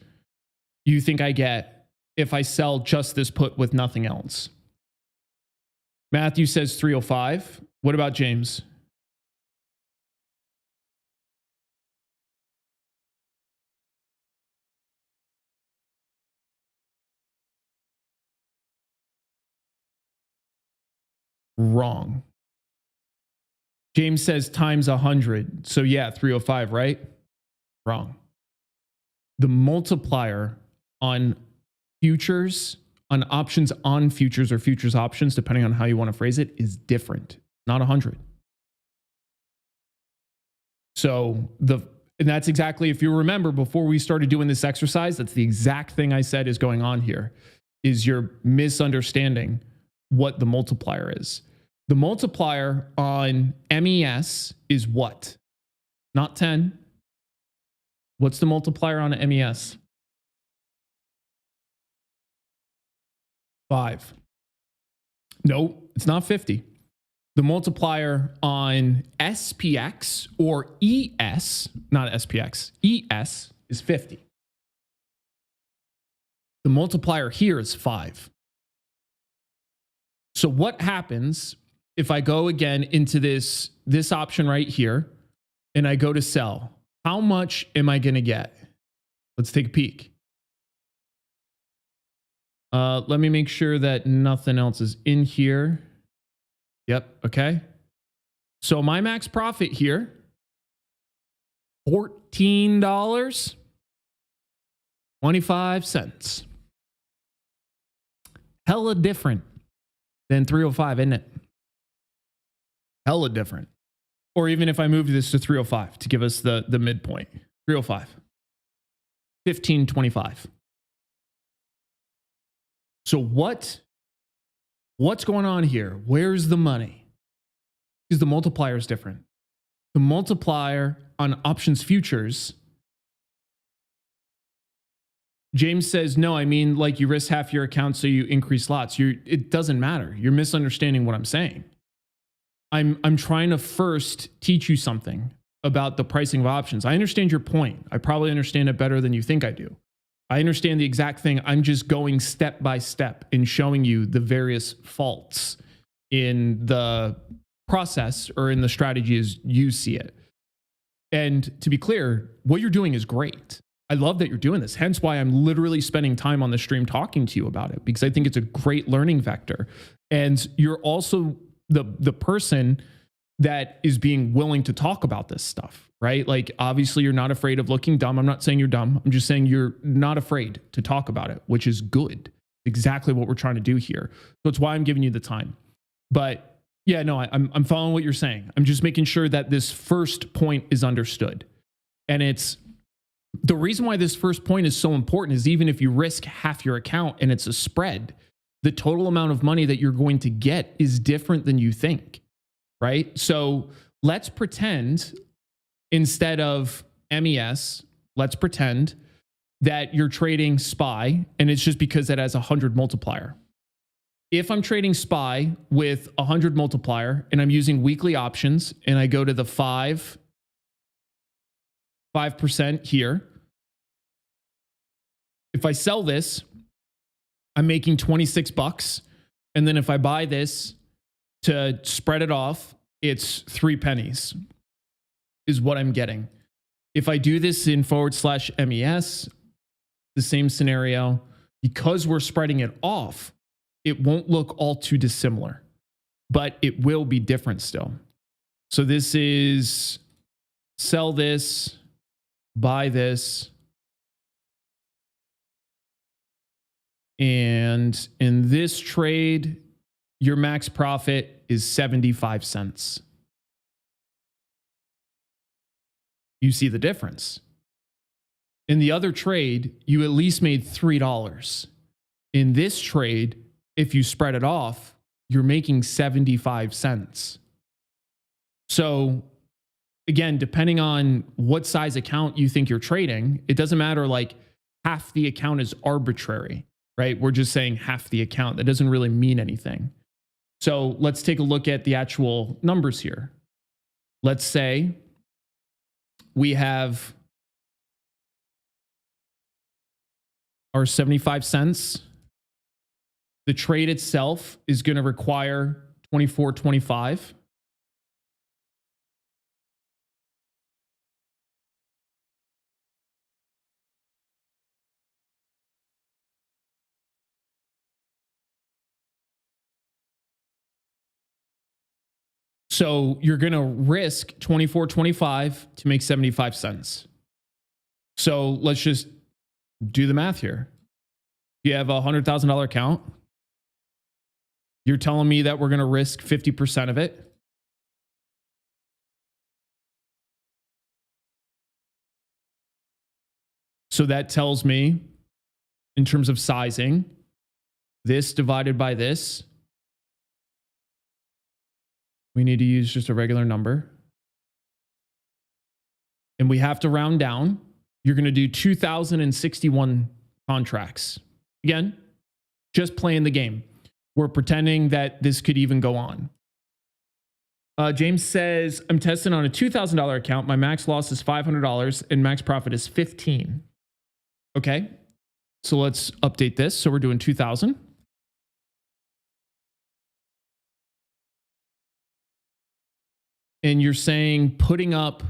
you think I get if I sell just this put with nothing else? Matthew says 305. What about James? Wrong. James says times 100. So yeah, 305, right? Wrong. The multiplier on futures, on options on futures or futures options, depending on how you want to phrase it, is different, not 100. So and that's exactly, if you remember, before we started doing this exercise, that's the exact thing I said is going on here, is you're misunderstanding what the multiplier is. The multiplier on MES is what? Not 10. What's the multiplier on MES? 5. No, it's not 50. The multiplier on SPX or ES, not SPX, ES is 50. The multiplier here is 5. So what happens if I go again into this option right here and I go to sell? How much am I going to get? Let's take a peek. Let me make sure that nothing else is in here. Yep. Okay. So my max profit here, $14.25. Hella different than 305, isn't it? Hella different. Or even if I moved this to 305 to give us the midpoint. 305. 15.25. So what's going on here? Where's the money? Because the multiplier is different. The multiplier on options futures, James says, no, I mean, like you risk half your account so you increase lots. It doesn't matter. You're misunderstanding what I'm saying. I'm trying to first teach you something about the pricing of options. I understand your point. I probably understand it better than you think I do. I understand the exact thing. I'm just going step by step in showing you the various faults in the process or in the strategy as you see it. And to be clear, what you're doing is great. I love that you're doing this. Hence why I'm literally spending time on the stream talking to you about it, because I think it's a great learning vector. And you're also the person that is being willing to talk about this stuff, right? Like, obviously you're not afraid of looking dumb. I'm not saying you're dumb. I'm just saying you're not afraid to talk about it, which is good. Exactly what we're trying to do here. So it's why I'm giving you the time. But yeah, no, I'm following what you're saying. I'm just making sure that this first point is understood. And it's the reason why this first point is so important is even if you risk half your account and it's a spread, the total amount of money that you're going to get is different than you think, right? So let's pretend instead of MES, let's pretend that you're trading SPY and it's just because it has a 100 multiplier. If I'm trading SPY with a 100 multiplier and I'm using weekly options and I go to the 5% here, if I sell this, I'm making 26 bucks. And then if I buy this to spread it off, it's 3 pennies is what I'm getting. If I do this in /MES, the same scenario, because we're spreading it off, it won't look all too dissimilar, but it will be different still. So this is sell this, buy this. And in this trade, your max profit is 75 cents. You see the difference. In the other trade, you at least made $3. In this trade, if you spread it off, you're making 75 cents. So again, depending on what size account you think you're trading, it doesn't matter, like half the account is arbitrary, right? We're just saying half the account. That doesn't really mean anything. So let's take a look at the actual numbers here. Let's say we have our 75 cents. The trade itself is going to require $24.25. So you're going to risk $24.25 to make 75 cents. So let's just do the math here. You have a $100,000 account. You're telling me that we're going to risk 50% of it. So that tells me, in terms of sizing, this divided by this, we need to use just a regular number. And we have to round down. You're going to do 2,061 contracts. Again, just playing the game. We're pretending that this could even go on. James says, I'm testing on a $2,000 account. My max loss is $500 and max profit is 15. Okay. So let's update this. So we're doing 2,000. And you're saying putting up,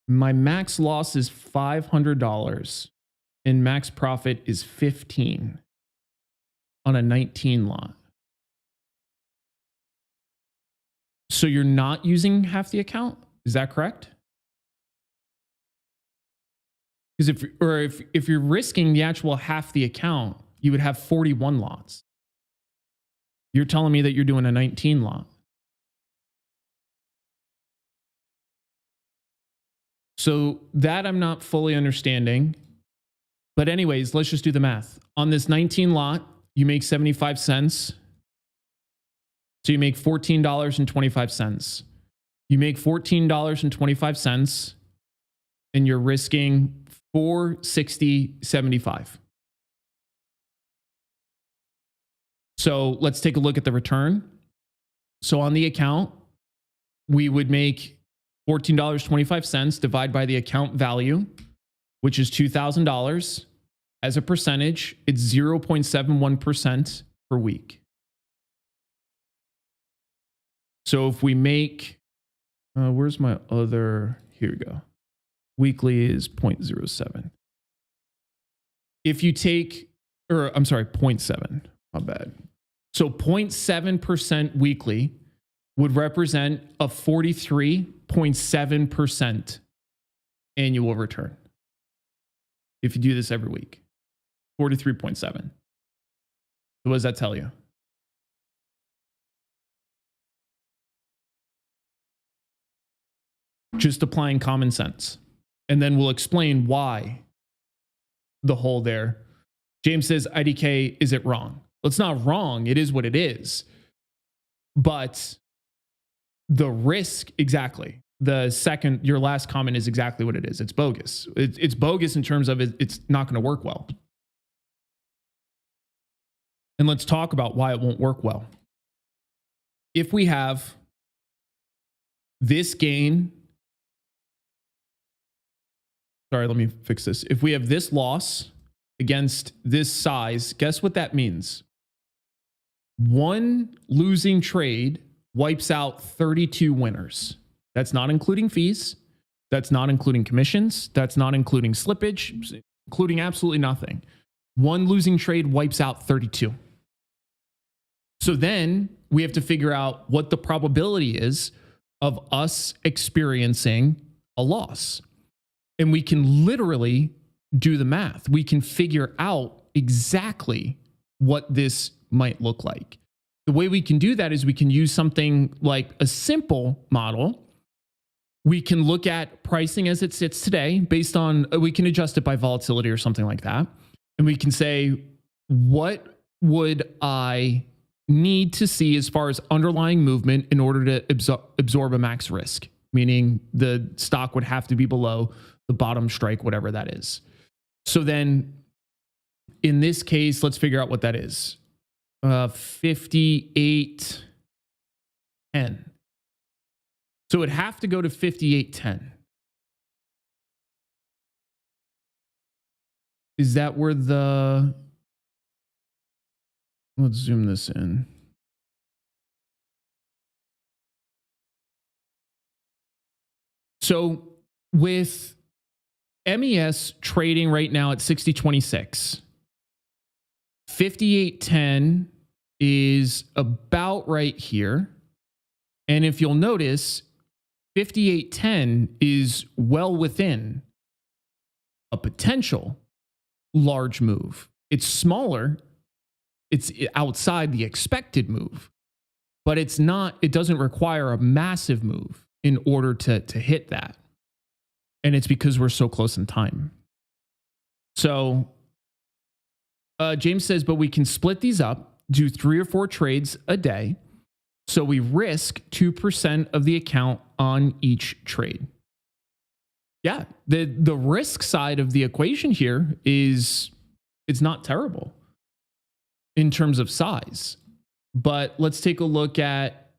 my max loss is $500 and max profit is 15 on a 19 lot. So you're not using half the account? Is that correct? Because if you're risking the actual half the account, you would have 41 lots. You're telling me that you're doing a 19 lot. So that I'm not fully understanding. But anyways, let's just do the math. On this 19 lot, you make 75 cents. So you make $14.25. You make $14.25 and you're risking $460.75. So let's take a look at the return. So on the account, we would make $14.25 divided by the account value, which is $2,000. As a percentage, it's 0.71% per week. So if we make, where's my other, here we go. Weekly is 0.07. If you take, or I'm sorry, 0.7, my bad. So 0.7% weekly would represent a 43.7% annual return. If you do this every week, 43.7. So what does that tell you? Just applying common sense. And then we'll explain why the hole there. James says, IDK, is it wrong? Well, it's not wrong. It is what it is. But the risk, exactly. Your last comment is exactly what it is. It's bogus. It's bogus in terms of it's not going to work well. And let's talk about why it won't work well. If we have this gain, sorry, let me fix this. If we have this loss against this size, guess what that means? One losing trade wipes out 32 winners. That's not including fees. That's not including commissions. That's not including slippage, including absolutely nothing. One losing trade wipes out 32. So then we have to figure out what the probability is of us experiencing a loss. And we can literally do the math. We can figure out exactly what this might look like. The way we can do that is we can use something like a simple model We can look at pricing as it sits today based on, we can adjust it by volatility or something like that. And we can say, what would I need to see as far as underlying movement in order to absorb a max risk? Meaning the stock would have to be below the bottom strike, whatever that is. So then in this case, let's figure out what that is. 58.10. So it'd have to go to 58.10. Is that where the... Let's zoom this in. So with MES trading right now at 60.26, 58.10 is about right here. And if you'll notice, 58.10 is well within a potential large move. It's smaller. It's outside the expected move, but it's not, it doesn't require a massive move in order to hit that. And it's because we're so close in time. So James says, but we can split these up, do 3 or 4 trades a day. So we risk 2% of the account on each trade. Yeah, the risk side of the equation here is, it's not terrible in terms of size. But let's take a look at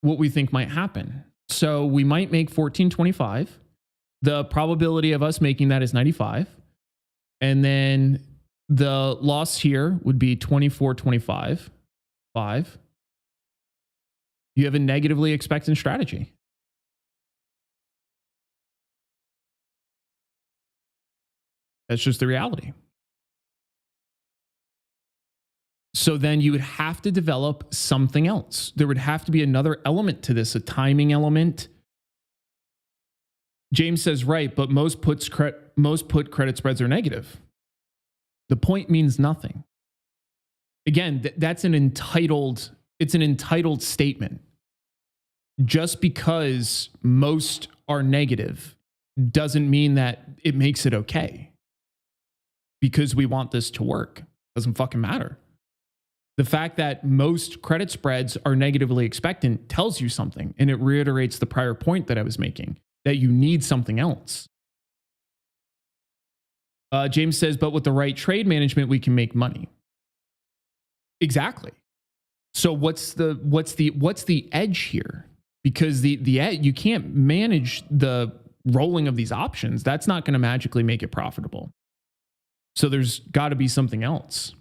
what we think might happen. So we might make 14.25. The probability of us making that is 95. And then the loss here would be 24.25. 5. You have a negatively expectant strategy. That's just the reality. So then you would have to develop something else. There would have to be another element to this, a timing element. James says, right, but most put credit spreads are negative. The point means nothing. Again, that's an entitled statement. Just because most are negative doesn't mean that it makes it okay. Because we want this to work. Doesn't fucking matter. The fact that most credit spreads are negatively expectant tells you something, and it reiterates the prior point that I was making, that you need something else. James says, but with the right trade management, we can make money. Exactly. So what's the edge here? Because you can't manage the rolling of these options. That's not going to magically make it profitable. So there's got to be something else.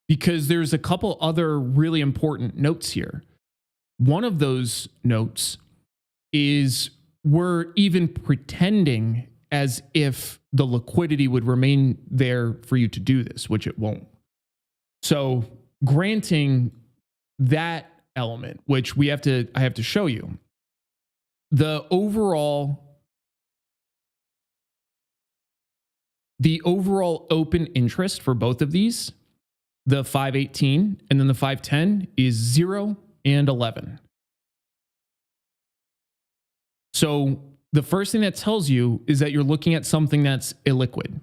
Because there's a couple other really important notes here. One of those notes is we're even pretending as if the liquidity would remain there for you to do this, which it won't. So granting that element, which I have to show you, the overall open interest for both of these, the 518 and then the 510, is 0 and 11. So the first thing that tells you is that you're looking at something that's illiquid.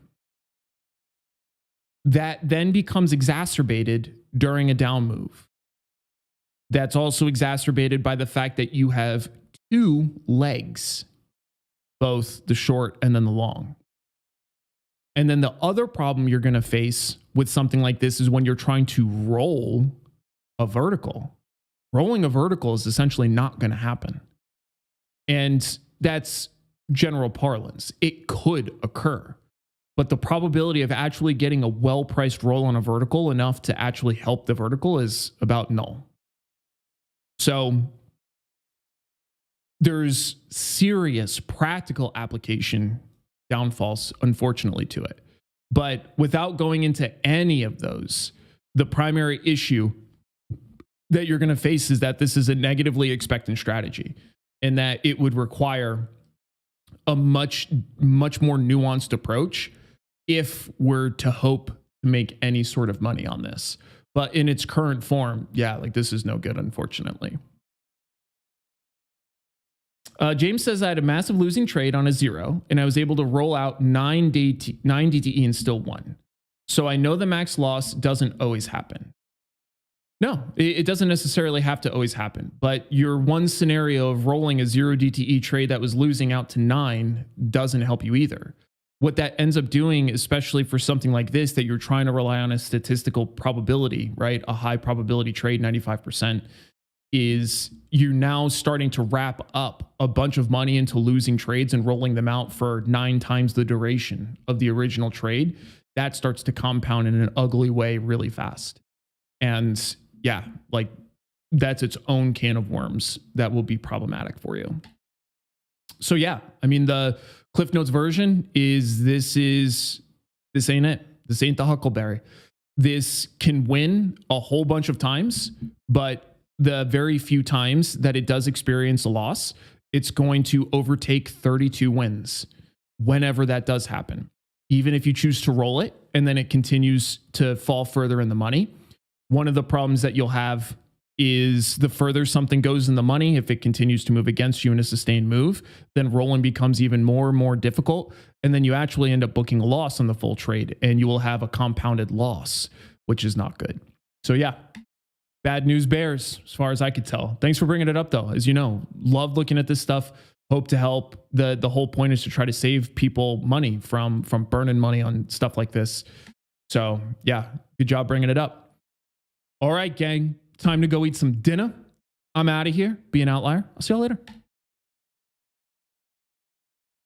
That then becomes exacerbated during a down move. That's also exacerbated by the fact that you have 2 legs, both the short and then the long. And then the other problem you're going to face with something like this is when you're trying to roll a vertical. Rolling a vertical is essentially not going to happen. And that's general parlance. It could occur. But the probability of actually getting a well-priced roll on a vertical enough to actually help the vertical is about null. So there's serious practical application downfalls, unfortunately, to it. But without going into any of those, the primary issue that you're going to face is that this is a negatively expectant strategy, and that it would require a much more nuanced approach if we're to hope to make any sort of money on this. But in its current form, yeah, like this is no good, unfortunately. James says I had a massive losing trade on a 0, and I was able to roll out 9 DTE and still won. So I know the max loss doesn't always happen. No, it doesn't necessarily have to always happen. But your one scenario of rolling a 0 DTE trade that was losing out to 9 doesn't help you either. What that ends up doing, especially for something like this, that you're trying to rely on a statistical probability, right? A high probability trade, 95%, is you're now starting to wrap up a bunch of money into losing trades and rolling them out for 9 times the duration of the original trade. That starts to compound in an ugly way really fast. And yeah, like that's its own can of worms that will be problematic for you. So yeah, I mean, the Cliff Notes version is this ain't it. This ain't the Huckleberry. This can win a whole bunch of times, but the very few times that it does experience a loss, it's going to overtake 32 wins whenever that does happen. Even if you choose to roll it and then it continues to fall further in the money. One of the problems that you'll have is the further something goes in the money, if it continues to move against you in a sustained move, then rolling becomes even more and more difficult. And then you actually end up booking a loss on the full trade and you will have a compounded loss, which is not good. So yeah, bad news bears as far as I could tell. Thanks for bringing it up though. As you know, love looking at this stuff. Hope to help. The whole point is to try to save people money from burning money on stuff like this. So yeah, good job bringing it up. All right, gang, time to go eat some dinner. I'm out of here. Be an outlier. I'll see y'all later.